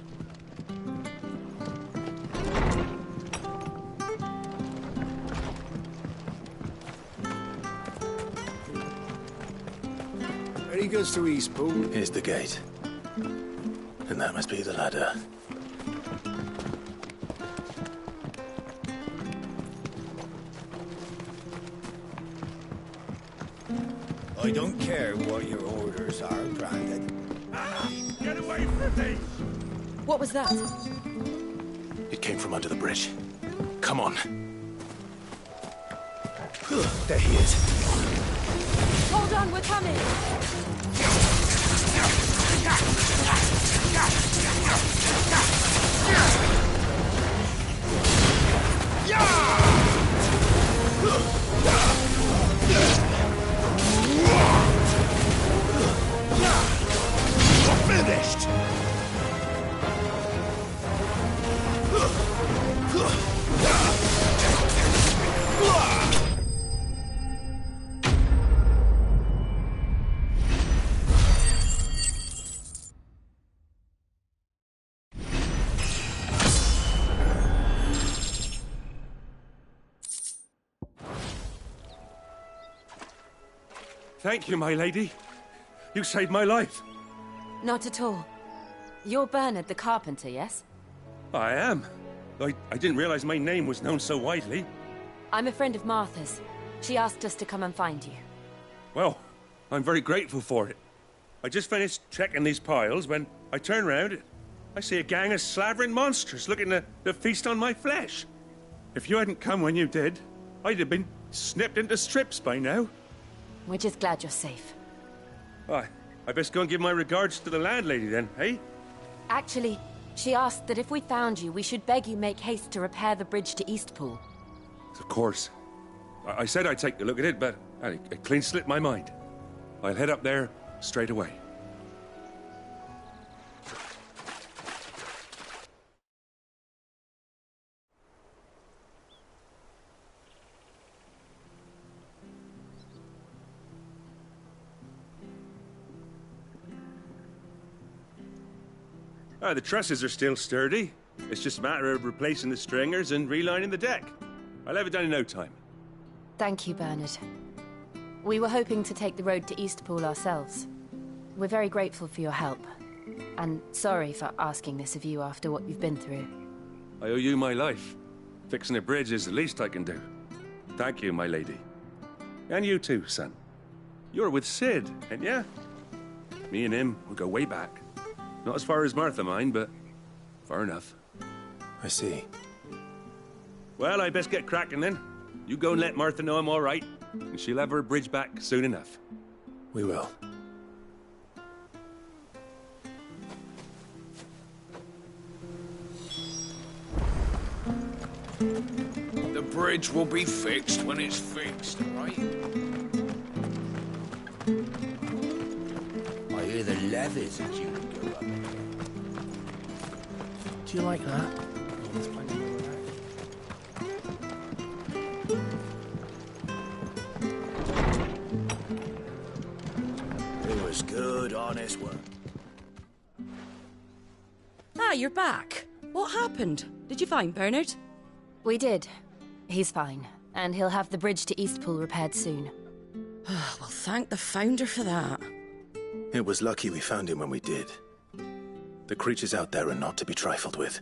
Ready goes to Eastpool. Here's the gate. And that must be the ladder. I don't care what your orders are, Grandad. Get away from me! What was that? It came from under the bridge. Come on. There he is. Hold on, we're coming! Finished! Thank you, my lady. You saved my life. Not at all. You're Bernard the carpenter, yes? I am. I didn't realize my name was known so widely. I'm a friend of Martha's. She asked us to come and find you. Well, I'm very grateful for it. I just finished checking these piles when I turn round. I see a gang of slavering monsters looking to feast on my flesh. If you hadn't come when you did, I'd have been snipped into strips by now. We're just glad you're safe. I best go and give my regards to the landlady then, eh? Actually, she asked that if we found you, we should beg you make haste to repair the bridge to Eastpool. Of course. I said I'd take a look at it, but it clean slipped my mind. I'll head up there straight away. The trusses are still sturdy. It's just a matter of replacing the stringers and relining the deck. I'll have it done in no time. Thank you, Bernard. We were hoping to take the road to Eastpool ourselves. We're very grateful for your help. And sorry for asking this of you after what you've been through. I owe you my life. Fixing a bridge is the least I can do. Thank you, my lady. And you too, son. You're with Sid, ain't ya? Me and him, we go way back. Not as far as Martha, mind, but far enough. I see. Well, I best get cracking then. You go and let Martha know I'm all right, and she'll have her bridge back soon enough. We will. The bridge will be fixed when it's fixed, all right? I hear the levies are due to go up. Do you like that? It was good, honest work. Ah, you're back. What happened? Did you find Bernard? We did. He's fine, and he'll have the bridge to Eastpool repaired soon. Well, thank the Founder for that. It was lucky we found him when we did. The creatures out there are not to be trifled with.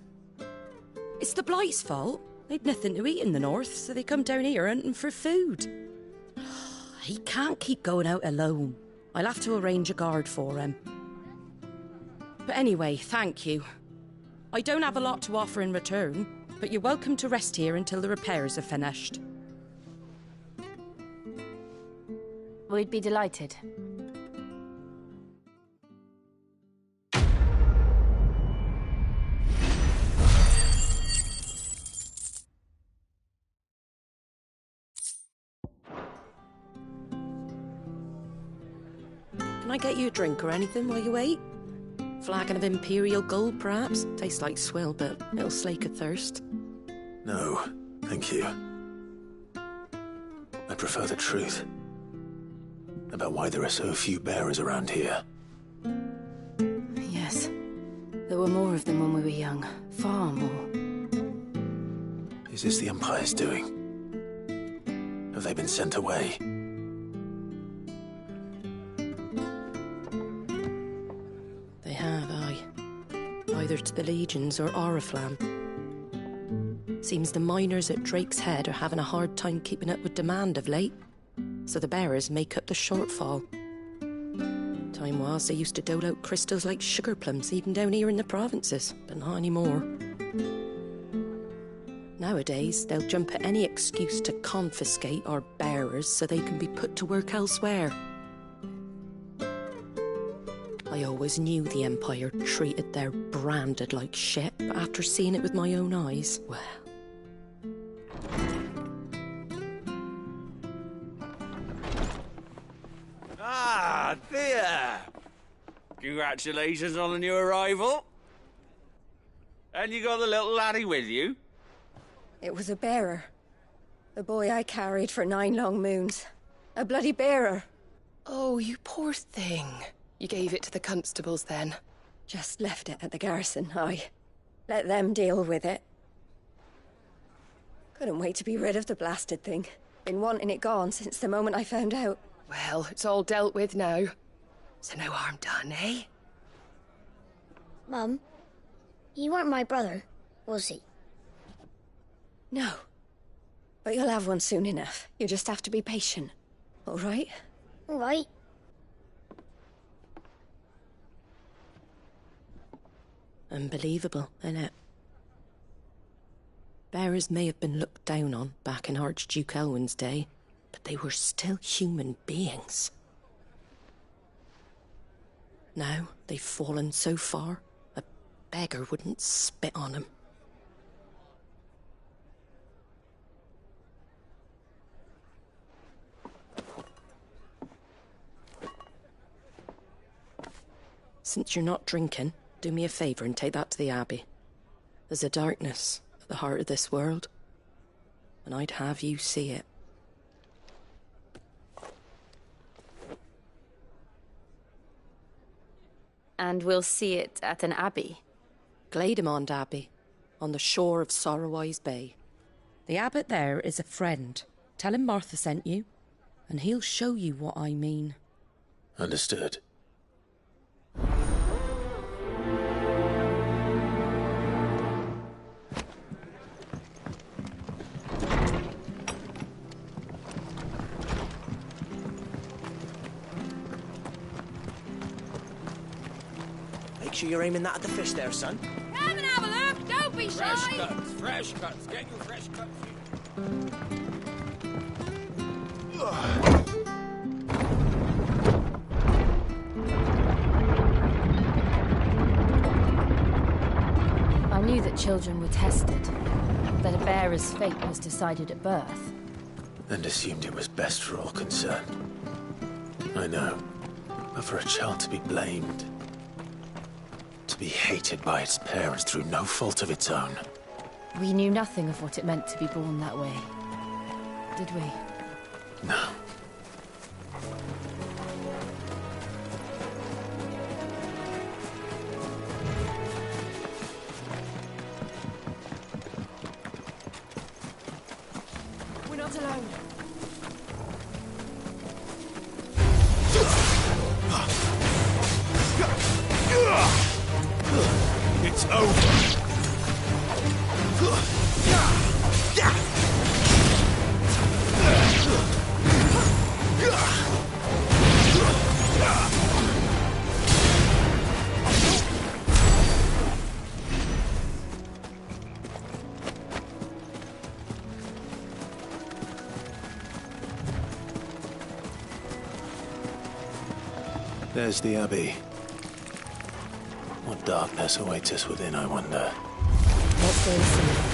It's the Blight's fault. They'd nothing to eat in the north, so they come down here hunting for food. He can't keep going out alone. I'll have to arrange a guard for him. But anyway, thank you. I don't have a lot to offer in return, but you're welcome to rest here until the repairs are finished. We'd be delighted. Can I get you a drink or anything while you wait? Flagon of Imperial Gold, perhaps? Tastes like swill, but it'll slake a thirst. No, thank you. I prefer the truth about why there are so few bearers around here. There were more of them when we were young. Far more. Is this the Empire's doing? Have they been sent away? They have, aye. Either to the Legions or Oriflamme. Seems the miners at Drake's Head are having a hard time keeping up with demand of late, so the bearers make up the shortfall. Time was they used to dole out crystals like sugar plums even down here in the provinces, but not anymore. Nowadays, they'll jump at any excuse to confiscate our bearers so they can be put to work elsewhere. I always knew the Empire treated their branded like shit, but after seeing it with my own eyes, well... Ah, there! Congratulations on the new arrival. And you got the little laddie with you? It was a bearer. The boy I carried for 9 long moons. A bloody bearer. Oh, you poor thing. You gave it to the constables then? Just left it at the garrison, aye. Let them deal with it. Couldn't wait to be rid of the blasted thing. Been wanting it gone since the moment I found out. Well, it's all dealt with now. So no harm done, eh? Mum, he weren't my brother, was he? No. But you'll have one soon enough. You just have to be patient. All right? All right. Unbelievable, innit? Bearers may have been looked down on back in Archduke Elwin's day, but they were still human beings. Now they've fallen so far, a beggar wouldn't spit on them. Since you're not drinking, do me a favour and take that to the Abbey. There's a darkness at the heart of this world, and I'd have you see it. And we'll see it at an abbey? Glademond Abbey, on the shore of Sorrowwise Bay. The abbot there is a friend. Tell him Martha sent you, and he'll show you what I mean. Understood. Make sure you're aiming that at the fish there, son. Come and have a look. Don't be shy. Fresh cuts. Get your fresh cuts. I knew that children were tested, that a bearer's fate was decided at birth. And assumed it was best for all concerned. I know. But for a child to be blamed, to be hated by its parents through no fault of its own. We knew nothing of what it meant to be born that way, did we? No. We're not alone. It's over. There's the Abbey. What darkness awaits us within, I wonder. Let's go and see.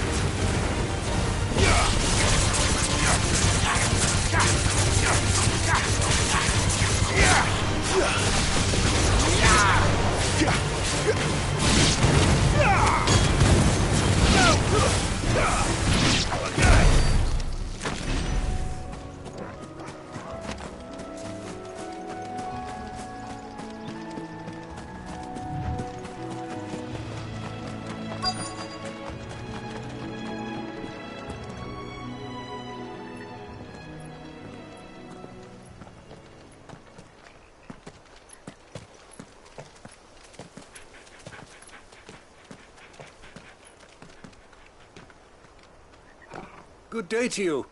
Good day to you.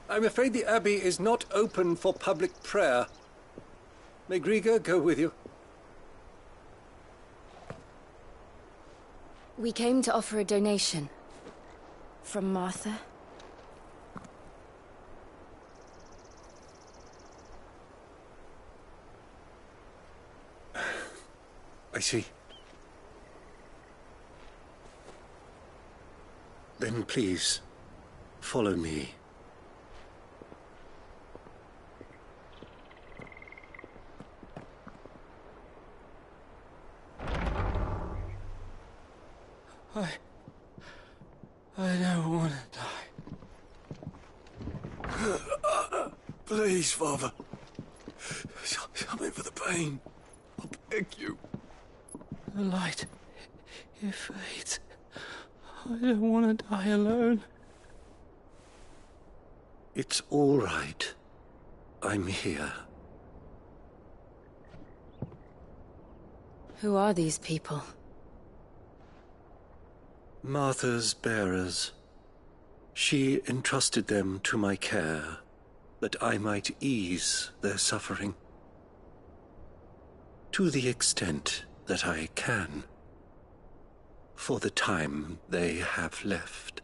I'm afraid the Abbey is not open for public prayer. May Grieger go with you? We came to offer a donation. From Martha. I see. Then please, follow me. I don't want to die. Please, Father. Something for the pain. I beg you. The light, it fades. I don't want to die alone. It's all right. I'm here. Who are these people? Martha's bearers. She entrusted them to my care, that I might ease their suffering. To the extent that I can. For the time they have left.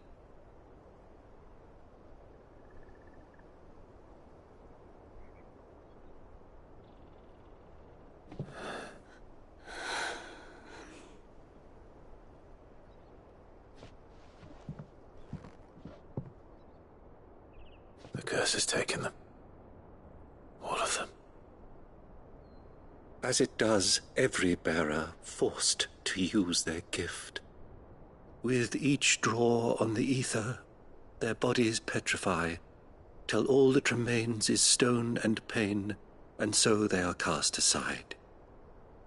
The curse has taken them. All of them. As it does every bearer forced to use their gift. With each draw on the ether, their bodies petrify, till all that remains is stone and pain, and so they are cast aside.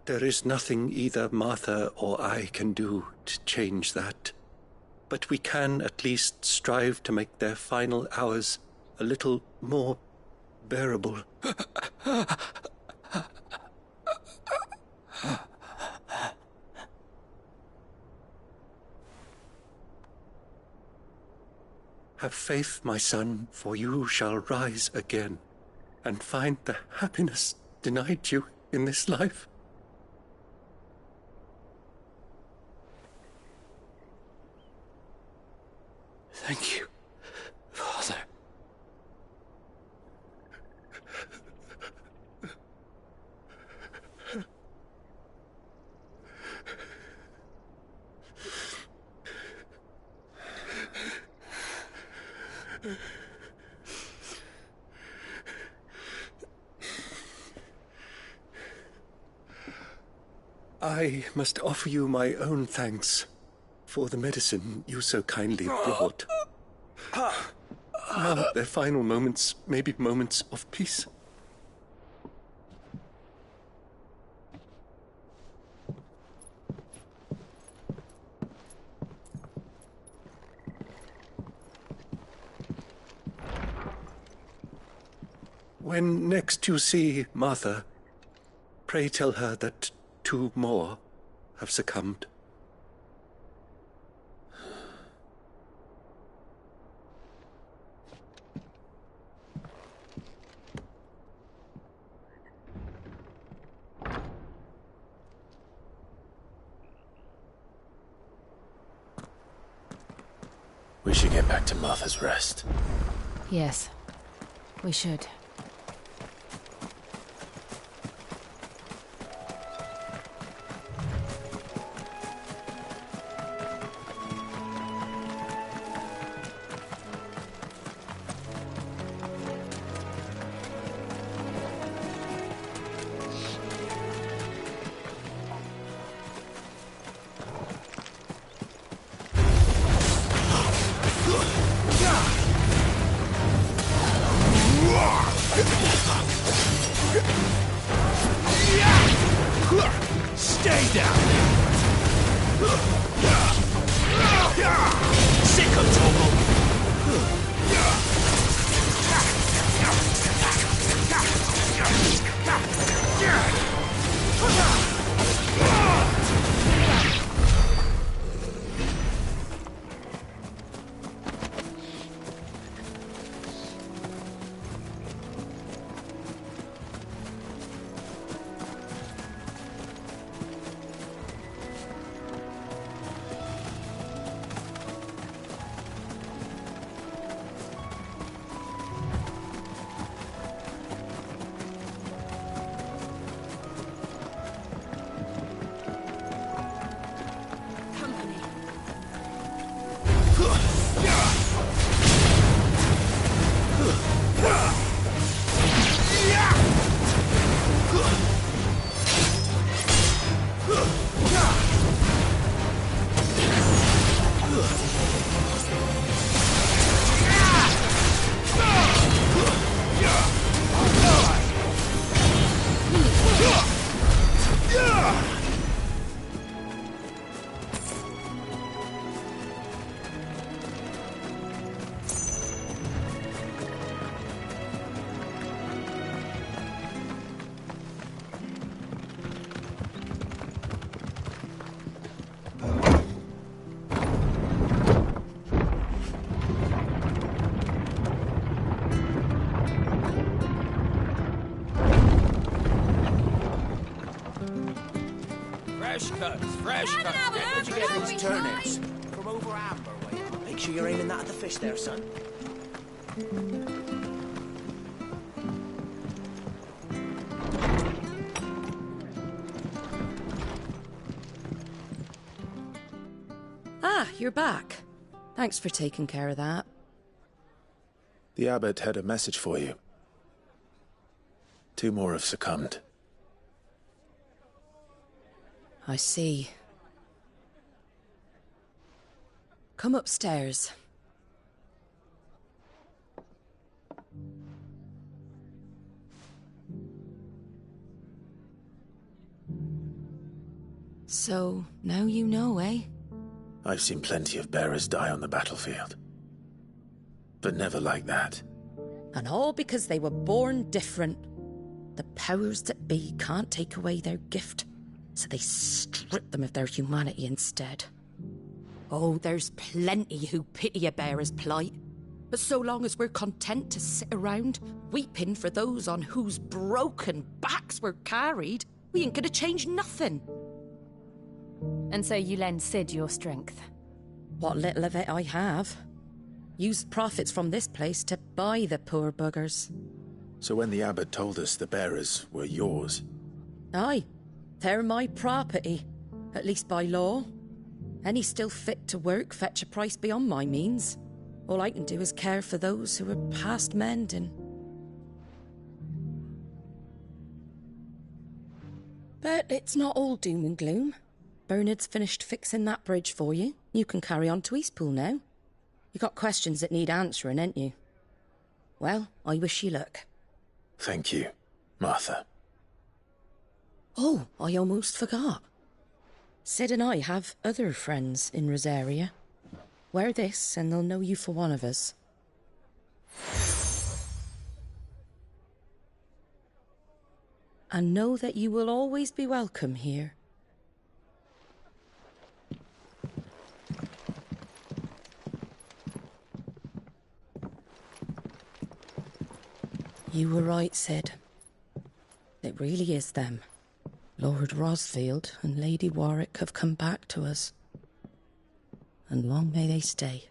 There is nothing either Martha or I can do to change that, but we can at least strive to make their final hours a little more bearable. Have faith, my son, for you shall rise again, and find the happiness denied you in this life. Thank you, Father. I must offer you my own thanks for the medicine you so kindly brought. Now their final moments may be moments of peace. When next you see Martha, pray tell her that 2 more have succumbed. We should get back to Martha's Rest. Yes, we should. Stay down! Sick of trouble! Fresh cuts, fresh cuts. Where'd you get these turnips? From over Amber way. Make sure you're aiming that at the fish there, son. Ah, you're back. Thanks for taking care of that. The abbot had a message for you. 2 more have succumbed. I see. Come upstairs. So, now you know, eh? I've seen plenty of bearers die on the battlefield. But never like that. And all because they were born different. The powers that be can't take away their gift, so they strip them of their humanity instead. Oh, there's plenty who pity a bearer's plight. But so long as we're content to sit around, weeping for those on whose broken backs we're carried, we ain't gonna change nothing. And so you lend Sid your strength? What little of it I have. Used profits from this place to buy the poor buggers. So when the abbot told us the bearers were yours... Aye, they're my property, at least by law. Any still fit to work fetch a price beyond my means. All I can do is care for those who are past mending. But it's not all doom and gloom. Bernard's finished fixing that bridge for you. You can carry on to Eastpool now. You got questions that need answering, ain't you? Well, I wish you luck. Thank you, Martha. Oh, I almost forgot. Sid and I have other friends in Rosaria. Wear this and they'll know you for one of us. And know that you will always be welcome here. You were right, Sid. It really is them. Lord Rosfield and Lady Warwick have come back to us. And long may they stay.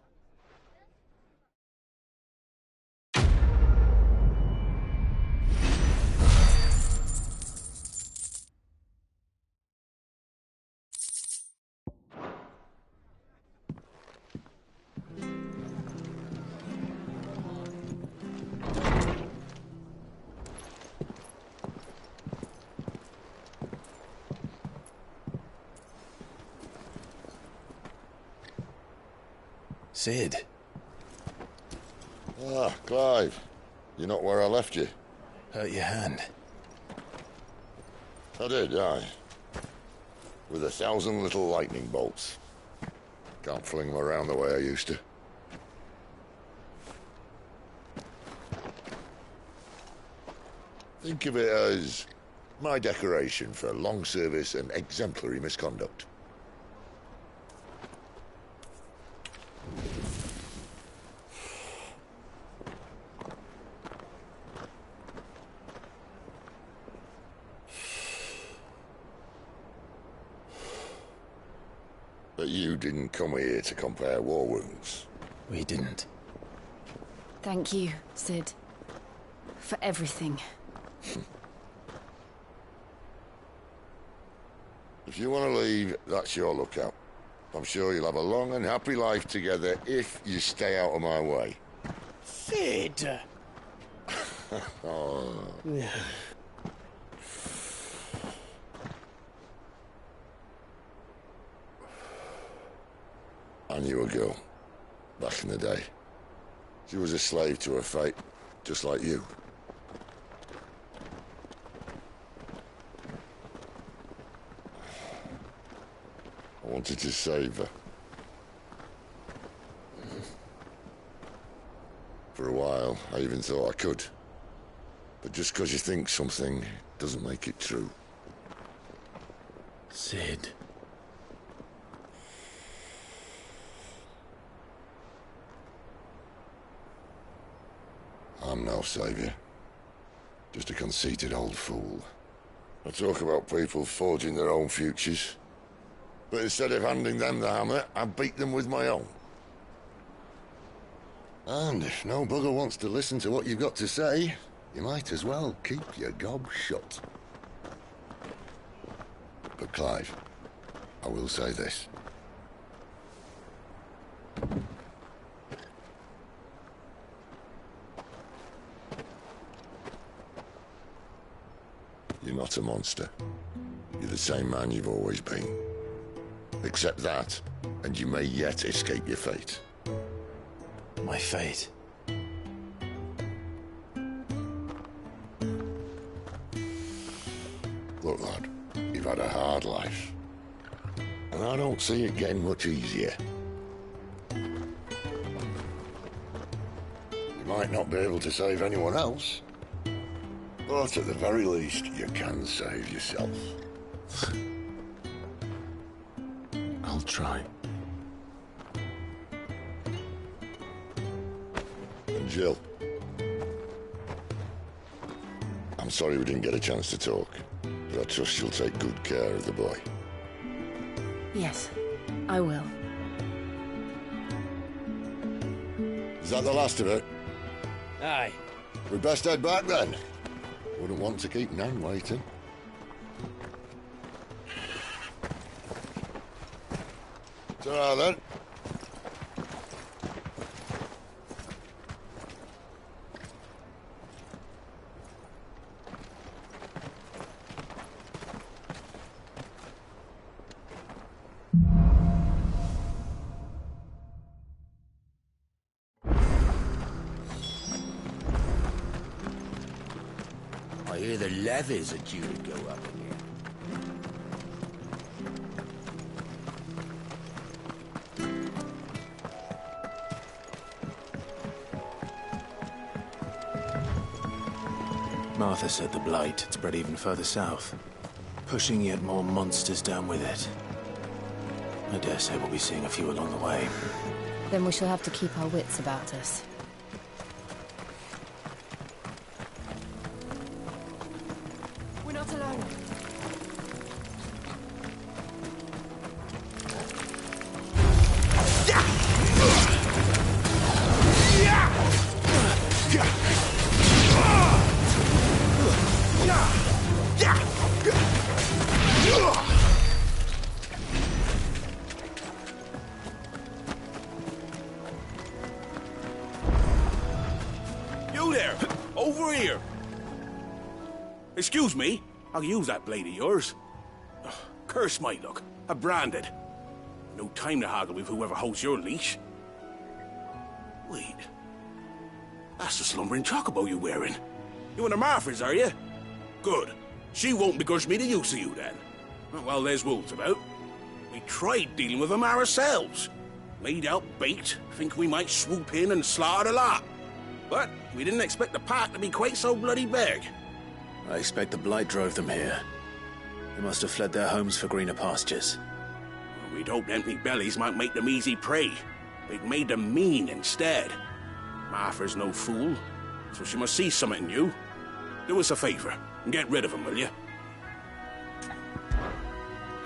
Sid. Ah, Clive. You're not where I left you. Hurt your hand. I did, aye. With 1,000 little lightning bolts. Can't fling them around the way I used to. Think of it as my decoration for long service and exemplary misconduct. But you didn't come here to compare war wounds. We didn't. Thank you, Sid. For everything. If you want to leave, that's your lookout. I'm sure you'll have a long and happy life together if you stay out of my way. Sid! Oh. I knew a girl, back in the day. She was a slave to her fate, just like you. I wanted to save her. For a while, I even thought I could. But just because you think something doesn't make it true. Sid. I'm no saviour. Just a conceited old fool. I talk about people forging their own futures. But instead of handing them the hammer, I beat them with my own. And if no bugger wants to listen to what you've got to say, you might as well keep your gob shut. But Clive, I will say this. You're not a monster. You're the same man you've always been. Accept that, and you may yet escape your fate. My fate? Look, lad, you've had a hard life. And I don't see it getting much easier. You might not be able to save anyone else, but at the very least, you can save yourself. I'll try. And Jill, I'm sorry we didn't get a chance to talk, but I trust you'll take good care of the boy. Yes, I will. Is that the last of it? Aye. We'd best head back then. Wouldn't want to keep Nan waiting. Ta-ra then. I hear the levies are due to go up again. Martha said the blight had spread even further south, pushing yet more monsters down with it. I dare say we'll be seeing a few along the way. Then we shall have to keep our wits about us. We're not alone. You there! Over here! Excuse me, I'll use that blade of yours. Ugh, curse my luck. I'm branded. No time to haggle with whoever holds your leash. Wait. That's the slumbering chocobo you're wearing. You and the Marfors, are you? Good. She won't begrudge me the use of you, then. Well, there's wolves about. We tried dealing with them ourselves. Laid out bait, think we might swoop in and slaughter the lot. But we didn't expect the pack to be quite so bloody big. I expect the blight drove them here. They must have fled their homes for greener pastures. We'd hoped empty bellies might make them easy prey. They'd made them mean instead. Martha's no fool, so she must see something in you. Do us a favor and get rid of them, will you?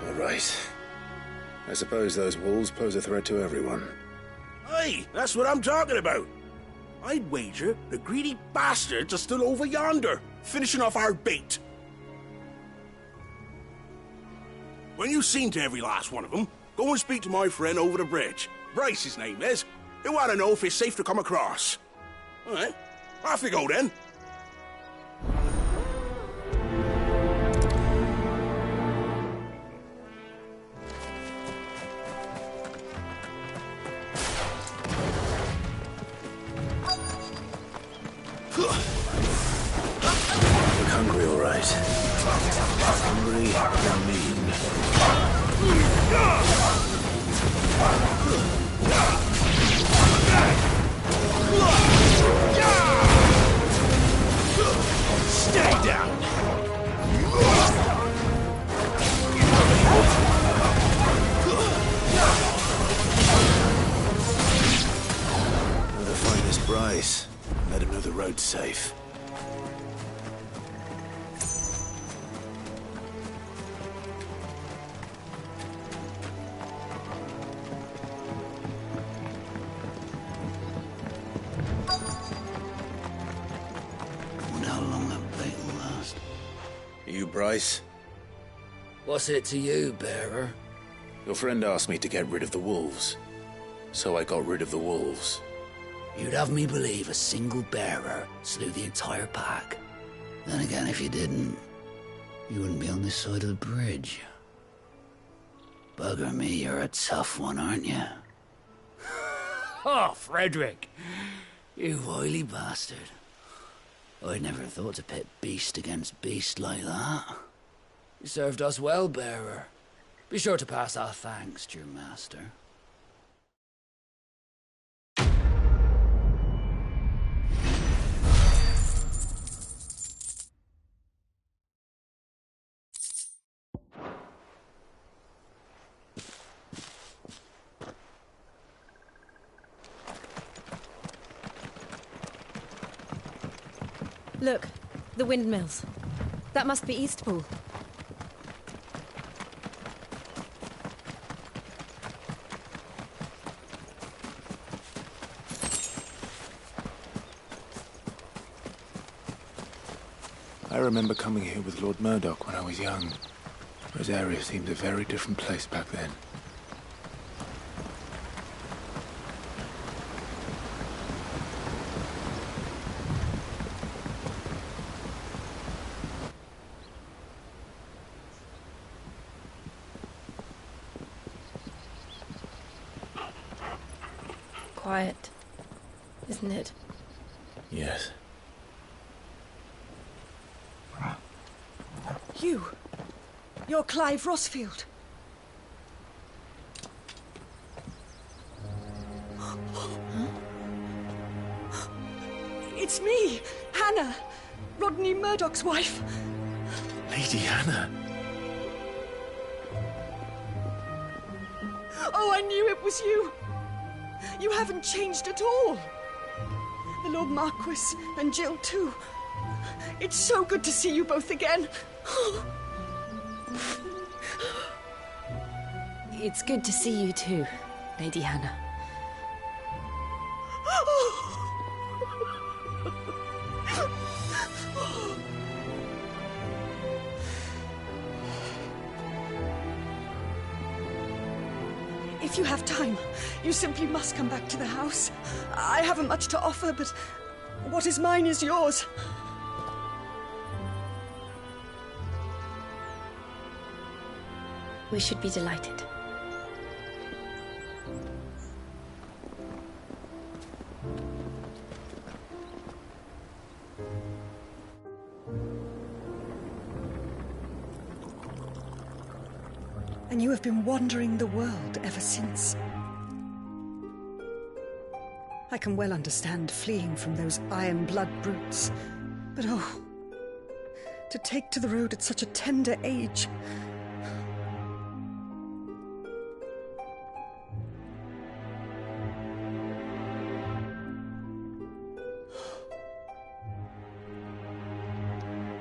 All right. I suppose those wolves pose a threat to everyone. Hey, that's what I'm talking about. I'd wager the greedy bastards are still over yonder, finishing off our bait. When you've seen to every last one of them, go and speak to my friend over the bridge. Bryce, his name is. He want to know if it's safe to come across. All right, off you go then. Look hungry, all right. Hungry or mean. Stay down. Where to find this Bryce? Let him know the road's safe. Bryce. What's it to you, bearer? Your friend asked me to get rid of the wolves. So I got rid of the wolves. You'd have me believe a single bearer slew the entire pack. Then again, if you didn't, you wouldn't be on this side of the bridge. Bugger me, you're a tough one, aren't you? Oh, Frederick! You wily bastard. I'd never thought to pit beast against beast like that. You served us well, bearer. Be sure to pass our thanks to your master. Look, the windmills. That must be Eastpool. I remember coming here with Lord Murdoch when I was young. Rosaria seemed a very different place back then. Quiet, isn't it? Yes. You're Clive Rossfield. It's me, Hanna, Rodney Murdoch's wife. Lady Hanna. Oh, I knew it was you. You haven't changed at all. The Lord Marquis and Jill too. It's so good to see you both again. It's good to see you too, Lady Hanna. If you have time, you simply must come back to the house. I haven't much to offer, but what is mine is yours. We should be delighted. And you have been wandering the world ever since. I can well understand fleeing from those iron blood brutes. But oh, to take to the road at such a tender age.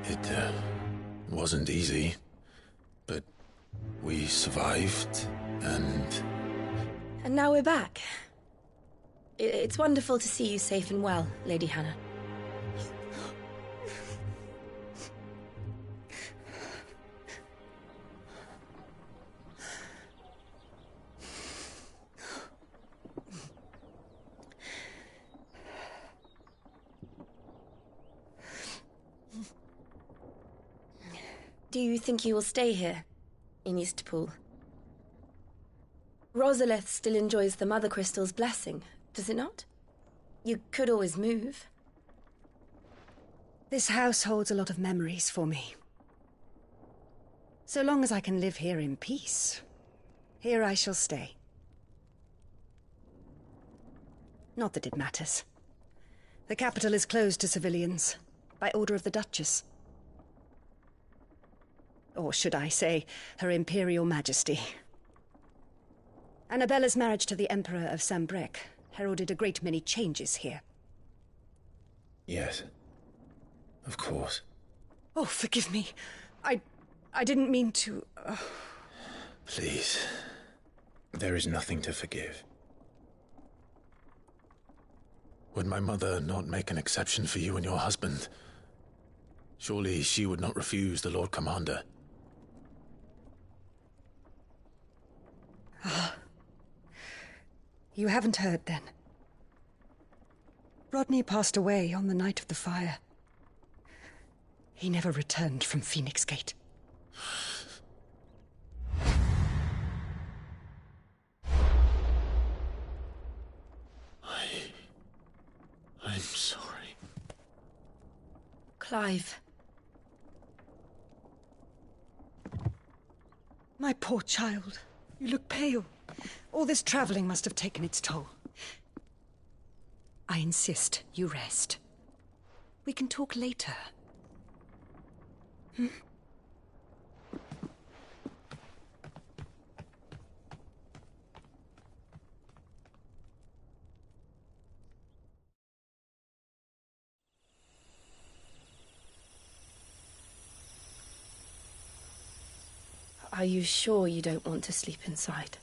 It wasn't easy, but we survived, and now we're back. It's wonderful to see you safe and well, Lady Hanna. Do you think you will stay here, in Eastpool? Rosalith still enjoys the Mother Crystal's blessing, does it not? You could always move. This house holds a lot of memories for me. So long as I can live here in peace, here I shall stay. Not that it matters. The capital is closed to civilians, by order of the Duchess. Or should I say, Her Imperial Majesty. Annabella's marriage to the Emperor of Sambrec heralded a great many changes here. yes, of course. Oh, forgive me. I didn't mean to... Please, there is nothing to forgive. Would my mother not make an exception for you and your husband? Surely she would not refuse the Lord Commander. Ah. You haven't heard, then. Rodney passed away on the night of the fire. He never returned from Phoenix Gate. I'm sorry. Clive. My poor child. You look pale. All this traveling must have taken its toll. I insist you rest. We can talk later. Hmm? Are you sure you don't want to sleep inside?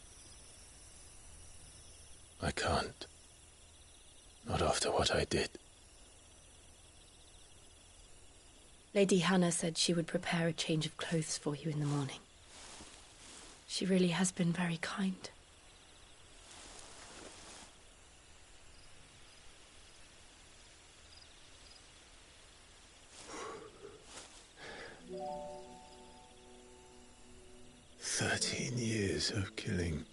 I can't. Not after what I did. Lady Hanna said she would prepare a change of clothes for you in the morning. She really has been very kind. Years of killing.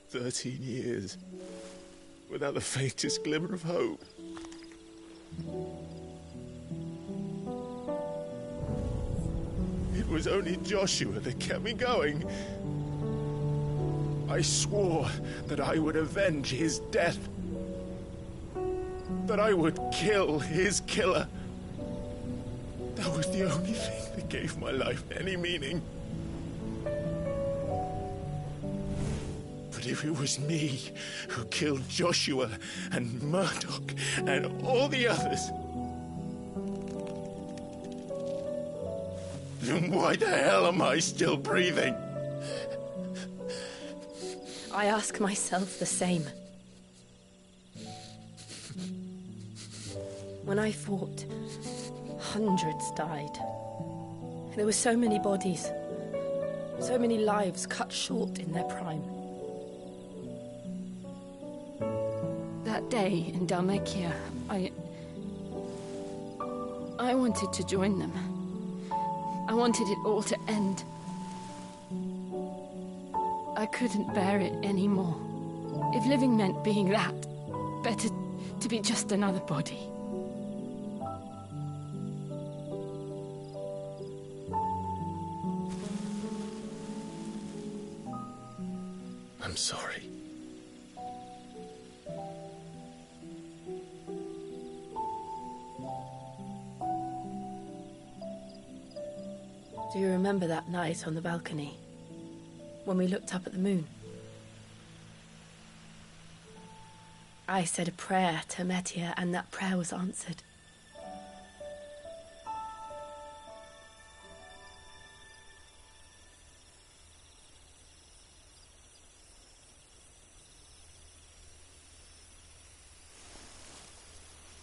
13 years without the faintest glimmer of hope. It was only Joshua that kept me going. I swore that I would avenge his death. That I would kill his killer. That was the only thing that gave my life any meaning. But if it was me who killed Joshua and Murdoch and all the others, then why the hell am I still breathing? I ask myself the same. When I fought, hundreds died. There were so many bodies, so many lives cut short in their prime. That day in Dalmekia, I wanted to join them. I wanted it all to end. I couldn't bear it anymore. If living meant being that, better to be just another body. I'm sorry. Do you remember that night on the balcony, when we looked up at the moon? I said a prayer to Metia, and that prayer was answered.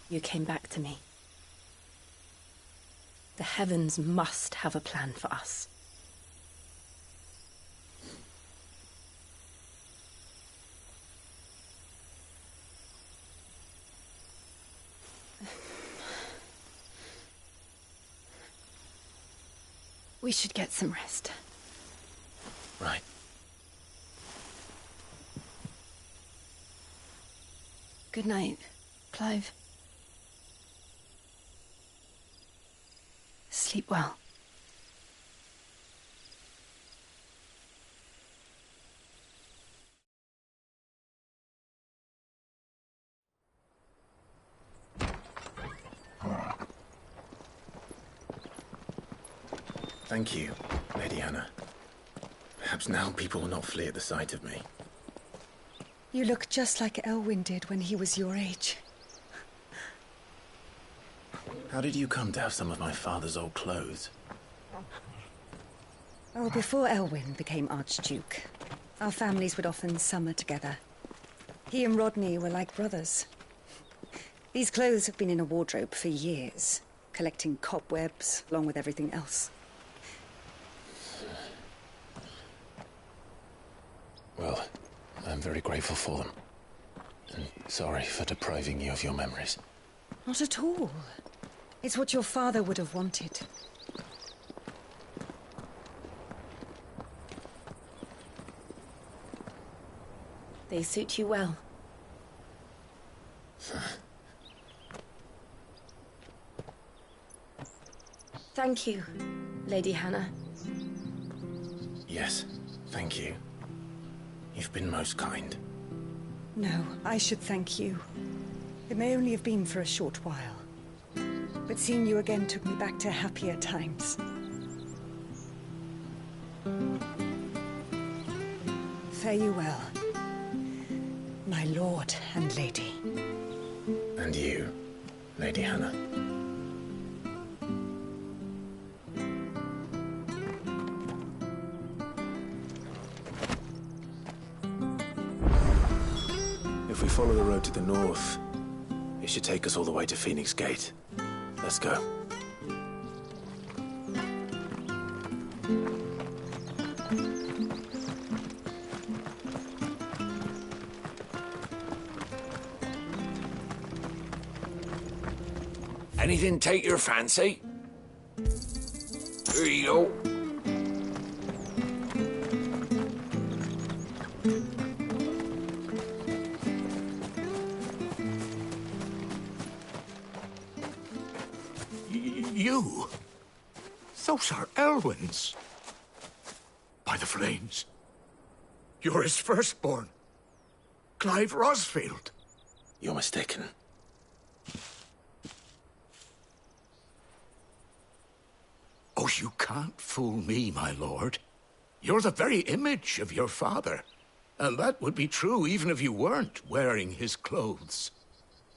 You came back to me. The heavens must have a plan for us. We should get some rest. Right. Good night, Clive. Sleep well. Thank you, Lady Hanna. Perhaps now people will not flee at the sight of me. You look just like Elwyn did when he was your age. How did you come to have some of my father's old clothes? Oh, before Elwyn became Archduke, our families would often summer together. He and Rodney were like brothers. These clothes have been in a wardrobe for years, collecting cobwebs along with everything else. Well, I'm very grateful for them. And sorry for depriving you of your memories. Not at all. It's what your father would have wanted. They suit you well. Thank you, Lady Hanna. Yes, thank you. You've been most kind. No, I should thank you. It may only have been for a short while, but seeing you again took me back to happier times. Fare you well, my lord and lady. And you, Lady Hanna. If we follow the road to the north, it should take us all the way to Phoenix Gate. Let's go. Anything take your fancy? Here you go. You? Those are Elwyn's. By the flames. You're his firstborn. Clive Rosfield. You're mistaken. Oh, you can't fool me, my lord. You're the very image of your father. And that would be true even if you weren't wearing his clothes.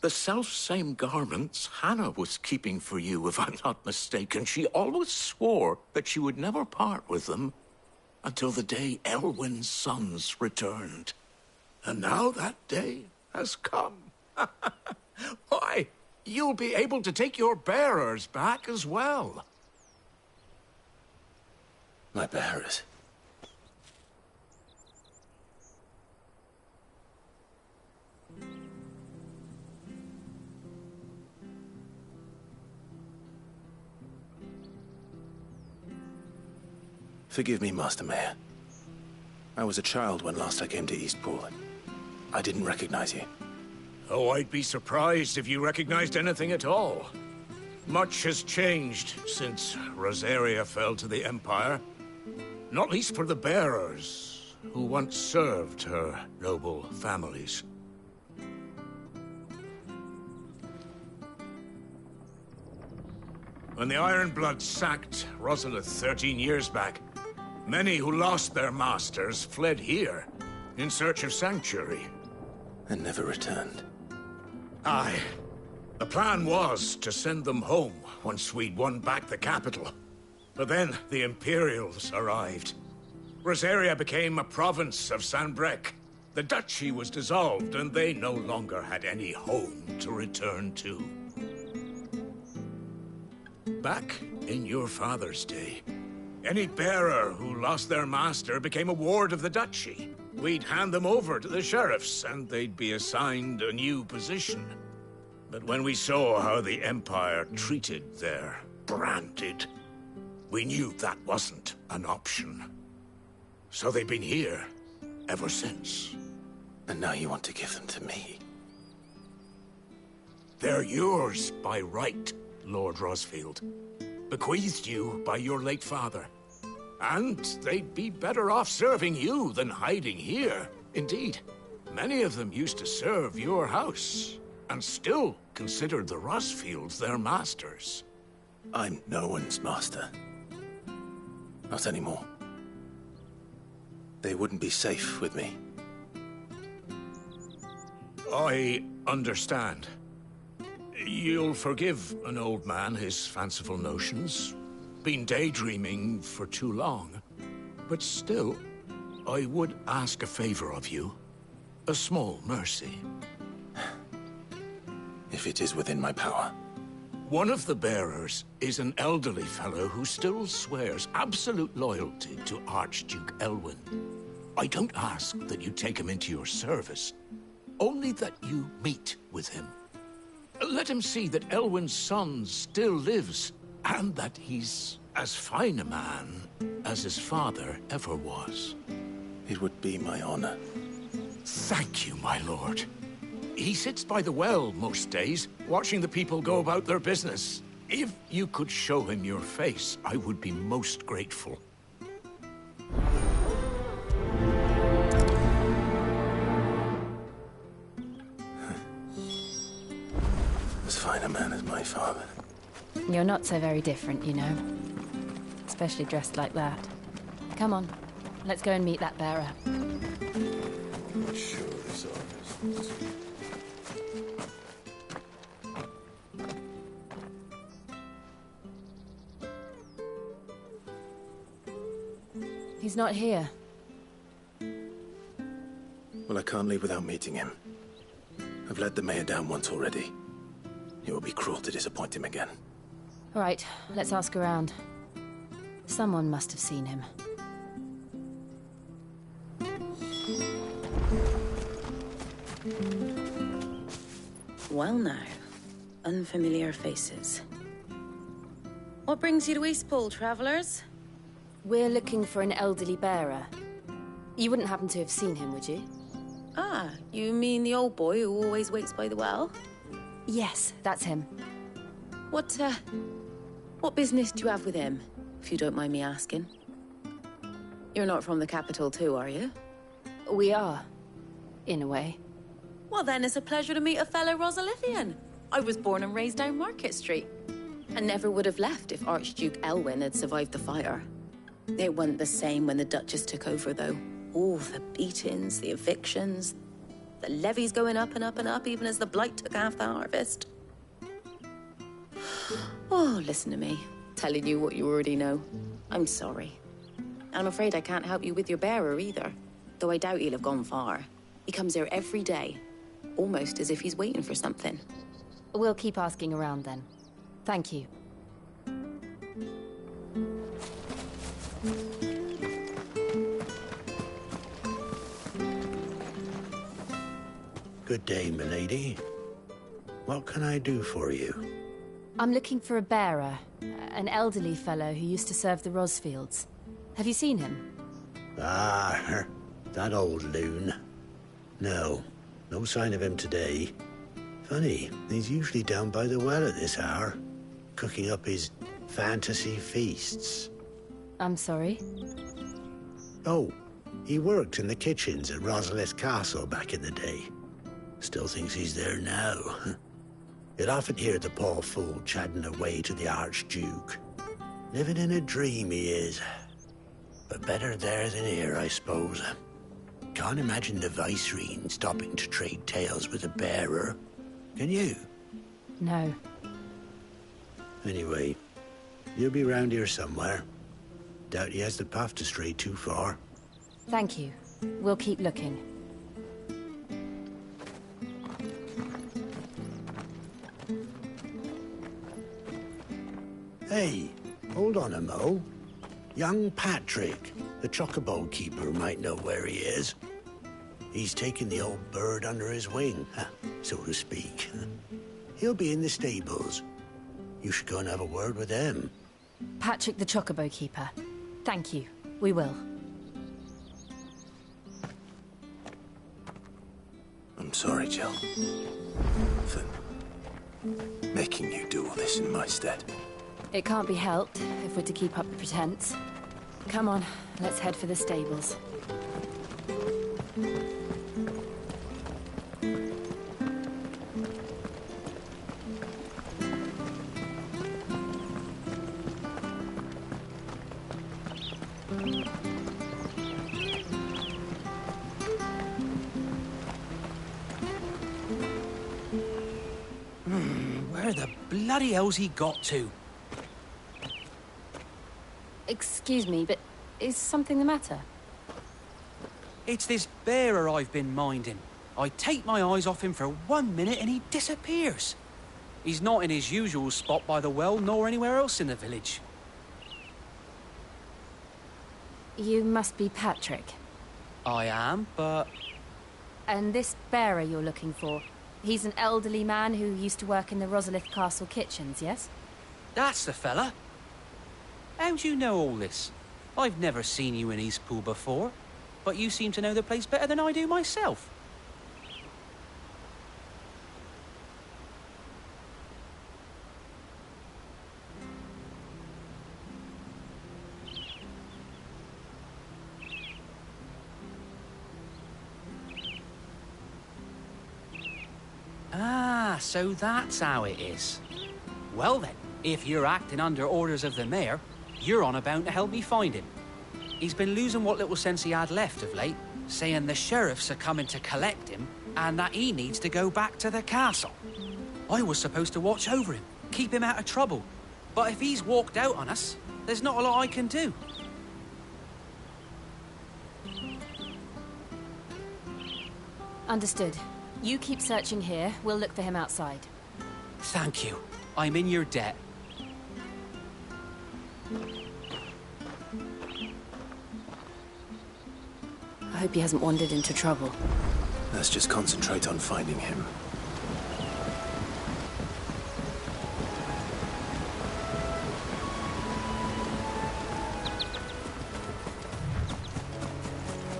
The self-same garments Hanna was keeping for you, if I'm not mistaken. She always swore that she would never part with them until the day Elwyn's sons returned. And now that day has come. Why, you'll be able to take your bearers back as well. My bearers? Forgive me, Master Mayor. I was a child when last I came to Eastpool. I didn't recognize you. Oh, I'd be surprised if you recognized anything at all. Much has changed since Rosaria fell to the Empire. Not least for the bearers, who once served her noble families. When the Ironbloods sacked Rosalith 13 years back, many who lost their masters fled here in search of sanctuary. And never returned. Aye. The plan was to send them home once we'd won back the capital. But then the Imperials arrived. Rosaria became a province of Sanbreque. The duchy was dissolved, and they no longer had any home to return to. Back in your father's day, any bearer who lost their master became a ward of the duchy. We'd hand them over to the sheriffs, and they'd be assigned a new position. But when we saw how the Empire treated their branded, we knew that wasn't an option. So they've been here ever since. And now you want to give them to me? They're yours by right, Lord Rosfield. Bequeathed you by your late father. And they'd be better off serving you than hiding here. Indeed, many of them used to serve your house, and still considered the Rosfields their masters. I'm no one's master. Not anymore. They wouldn't be safe with me. I understand. You'll forgive an old man his fanciful notions. Been daydreaming for too long. But still, I would ask a favor of you. A small mercy. if it is within my power. One of the bearers is an elderly fellow who still swears absolute loyalty to Archduke Elwyn. I don't ask that you take him into your service, only that you meet with him. Let him see that Elwyn's son still lives, and that he's as fine a man as his father ever was. It would be my honor. Thank you, my lord. He sits by the well most days, watching the people go about their business. If you could show him your face, I would be most grateful. As fine a man as my father. You're not so very different, you know. Especially dressed like that. Come on, let's go and meet that bearer. Sure, this office. He's not here. Well, I can't leave without meeting him. I've let the mayor down once already. It would be cruel to disappoint him again. All right, let's ask around. Someone must have seen him. Well now, unfamiliar faces. What brings you to Eastpool, travellers? We're looking for an elderly bearer. You wouldn't happen to have seen him, would you? Ah, you mean the old boy who always waits by the well? Yes, that's him. What business do you have with him, if you don't mind me asking? You're not from the capital too, are you? We are, in a way. Well then, it's a pleasure to meet a fellow Rosalithian. I was born and raised down Market Street. And never would have left if Archduke Elwyn had survived the fire. It wasn't the same when the Duchess took over, though. All the beatings, the evictions, the levies going up and up and up, even as the blight took half the harvest. Oh, listen to me, telling you what you already know. I'm sorry. And I'm afraid I can't help you with your bearer either, though I doubt he'll have gone far. He comes here every day, almost as if he's waiting for something. We'll keep asking around then. Thank you. Good day, milady. What can I do for you? I'm looking for a bearer, an elderly fellow who used to serve the Rosfields. Have you seen him? Ah, that old loon. No sign of him today. Funny, he's usually down by the well at this hour, cooking up his fantasy feasts. I'm sorry? Oh, he worked in the kitchens at Rosalith Castle back in the day. Still thinks he's there now. You'll often hear the poor fool chatting away to the Archduke. Living in a dream he is. But better there than here, I suppose. Can't imagine the Vicereine stopping to trade tales with a bearer. Can you? No. Anyway, you'll be round here somewhere. Doubt he has the path to stray too far. Thank you. We'll keep looking. Hey, hold on a mo. Young Patrick, the chocobo keeper, might know where he is. He's taken the old bird under his wing, so to speak. He'll be in the stables. You should go and have a word with him. Patrick the chocobo keeper. Thank you. We will. I'm sorry, Jill. For making you do all this in my stead. It can't be helped if we're to keep up the pretense. Come on, let's head for the stables. Where the bloody hell's he got to? Excuse me, but is something the matter? It's this bearer I've been minding. I take my eyes off him for 1 minute and he disappears. He's not in his usual spot by the well, nor anywhere else in the village. You must be Patrick. I am, but... And this bearer you're looking for, he's an elderly man who used to work in the Rosalith Castle kitchens, yes? That's the fella. How do you know all this? I've never seen you in Eastpool before, but you seem to know the place better than I do myself. Ah, so that's how it is. Well then, if you're acting under orders of the mayor, you're on about to help me find him. He's been losing what little sense he had left of late, saying the sheriffs are coming to collect him and that he needs to go back to the castle. I was supposed to watch over him, keep him out of trouble. But if he's walked out on us, there's not a lot I can do. Understood. You keep searching here, we'll look for him outside. Thank you. I'm in your debt. I hope he hasn't wandered into trouble. Let's just concentrate on finding him.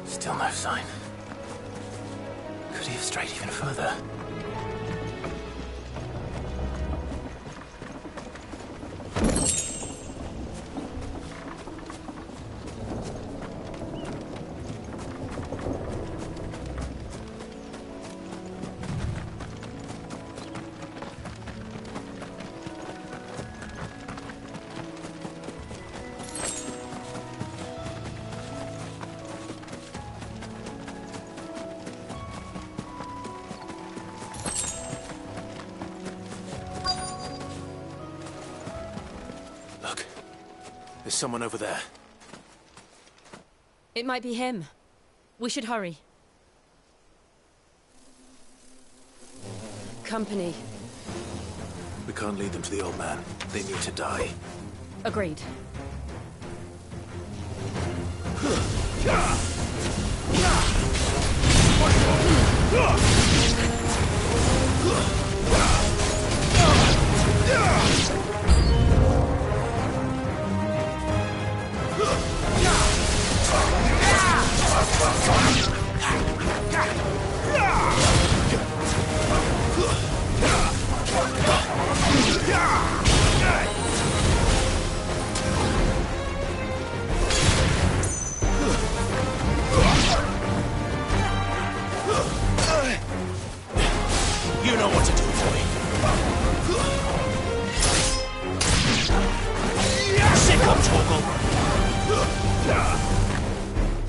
Still no sign. Could he have strayed even further? There's someone over there. It might be him. We should hurry. Company. We can't lead them to the old man. They need to die. Agreed. You know what to do, boy. Sick of Torgal.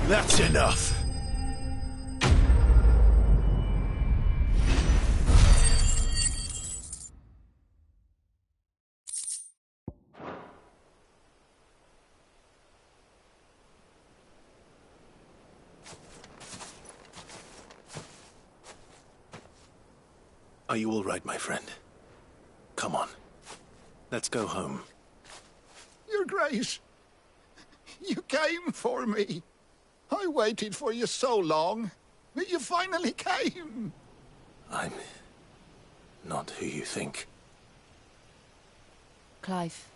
That's enough. Are you all right, my friend? Come on. Let's go home. Your Grace, you came for me. I waited for you so long, but you finally came. I'm not who you think. Clive.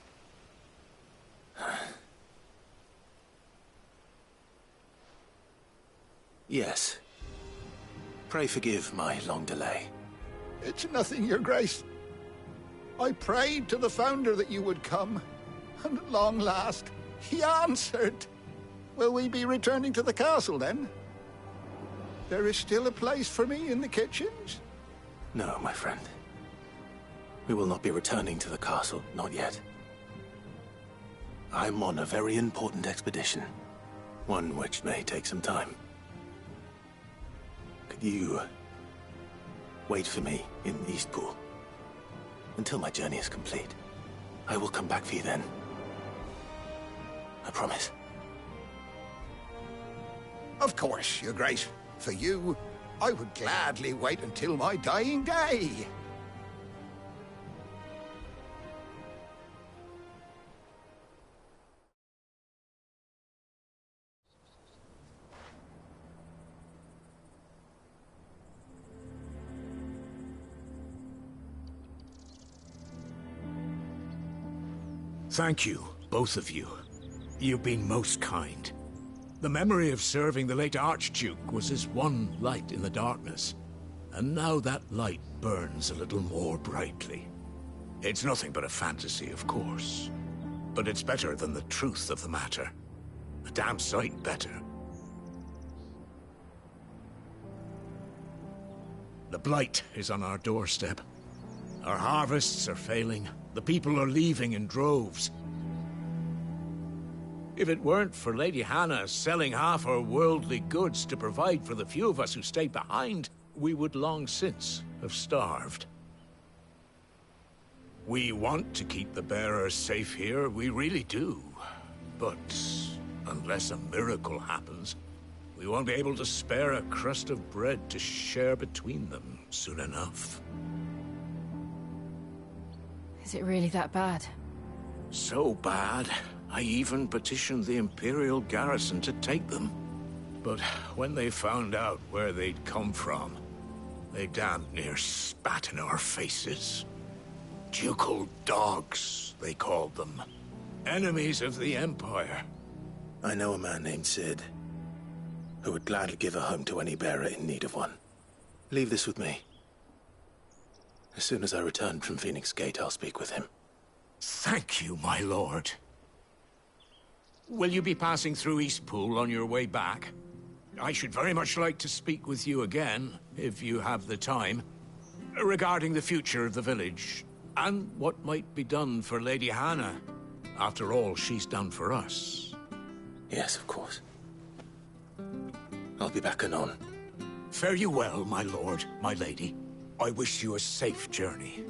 Yes. Pray forgive my long delay. It's nothing, Your Grace. I prayed to the Founder that you would come, and at long last, he answered. Will we be returning to the castle, then? There is still a place for me in the kitchens? No, my friend. We will not be returning to the castle, not yet. I'm on a very important expedition, one which may take some time. Could you wait for me in Eastpool until my journey is complete? I will come back for you then. I promise. Of course, Your Grace. For you, I would gladly wait until my dying day. Thank you, both of you. You've been most kind. The memory of serving the late Archduke was as one light in the darkness, and now that light burns a little more brightly. It's nothing but a fantasy, of course, but it's better than the truth of the matter. A damn sight better. The blight is on our doorstep. Our harvests are failing. The people are leaving in droves. If it weren't for Lady Hanna selling half her worldly goods to provide for the few of us who stayed behind, we would long since have starved. We want to keep the bearers safe here, we really do. But unless a miracle happens, we won't be able to spare a crust of bread to share between them soon enough. Is it really that bad? So bad, I even petitioned the Imperial garrison to take them. But when they found out where they'd come from, they damn near spat in our faces. Ducal dogs, they called them. Enemies of the Empire. I know a man named Sid, who would gladly give a home to any bearer in need of one. Leave this with me. As soon as I return from Phoenix Gate, I'll speak with him. Thank you, my lord. Will you be passing through Eastpool on your way back? I should very much like to speak with you again, if you have the time, regarding the future of the village, and what might be done for Lady Hanna. After all she's done for us. Yes, of course. I'll be back anon. Fare you well, my lord, my lady. I wish you a safe journey.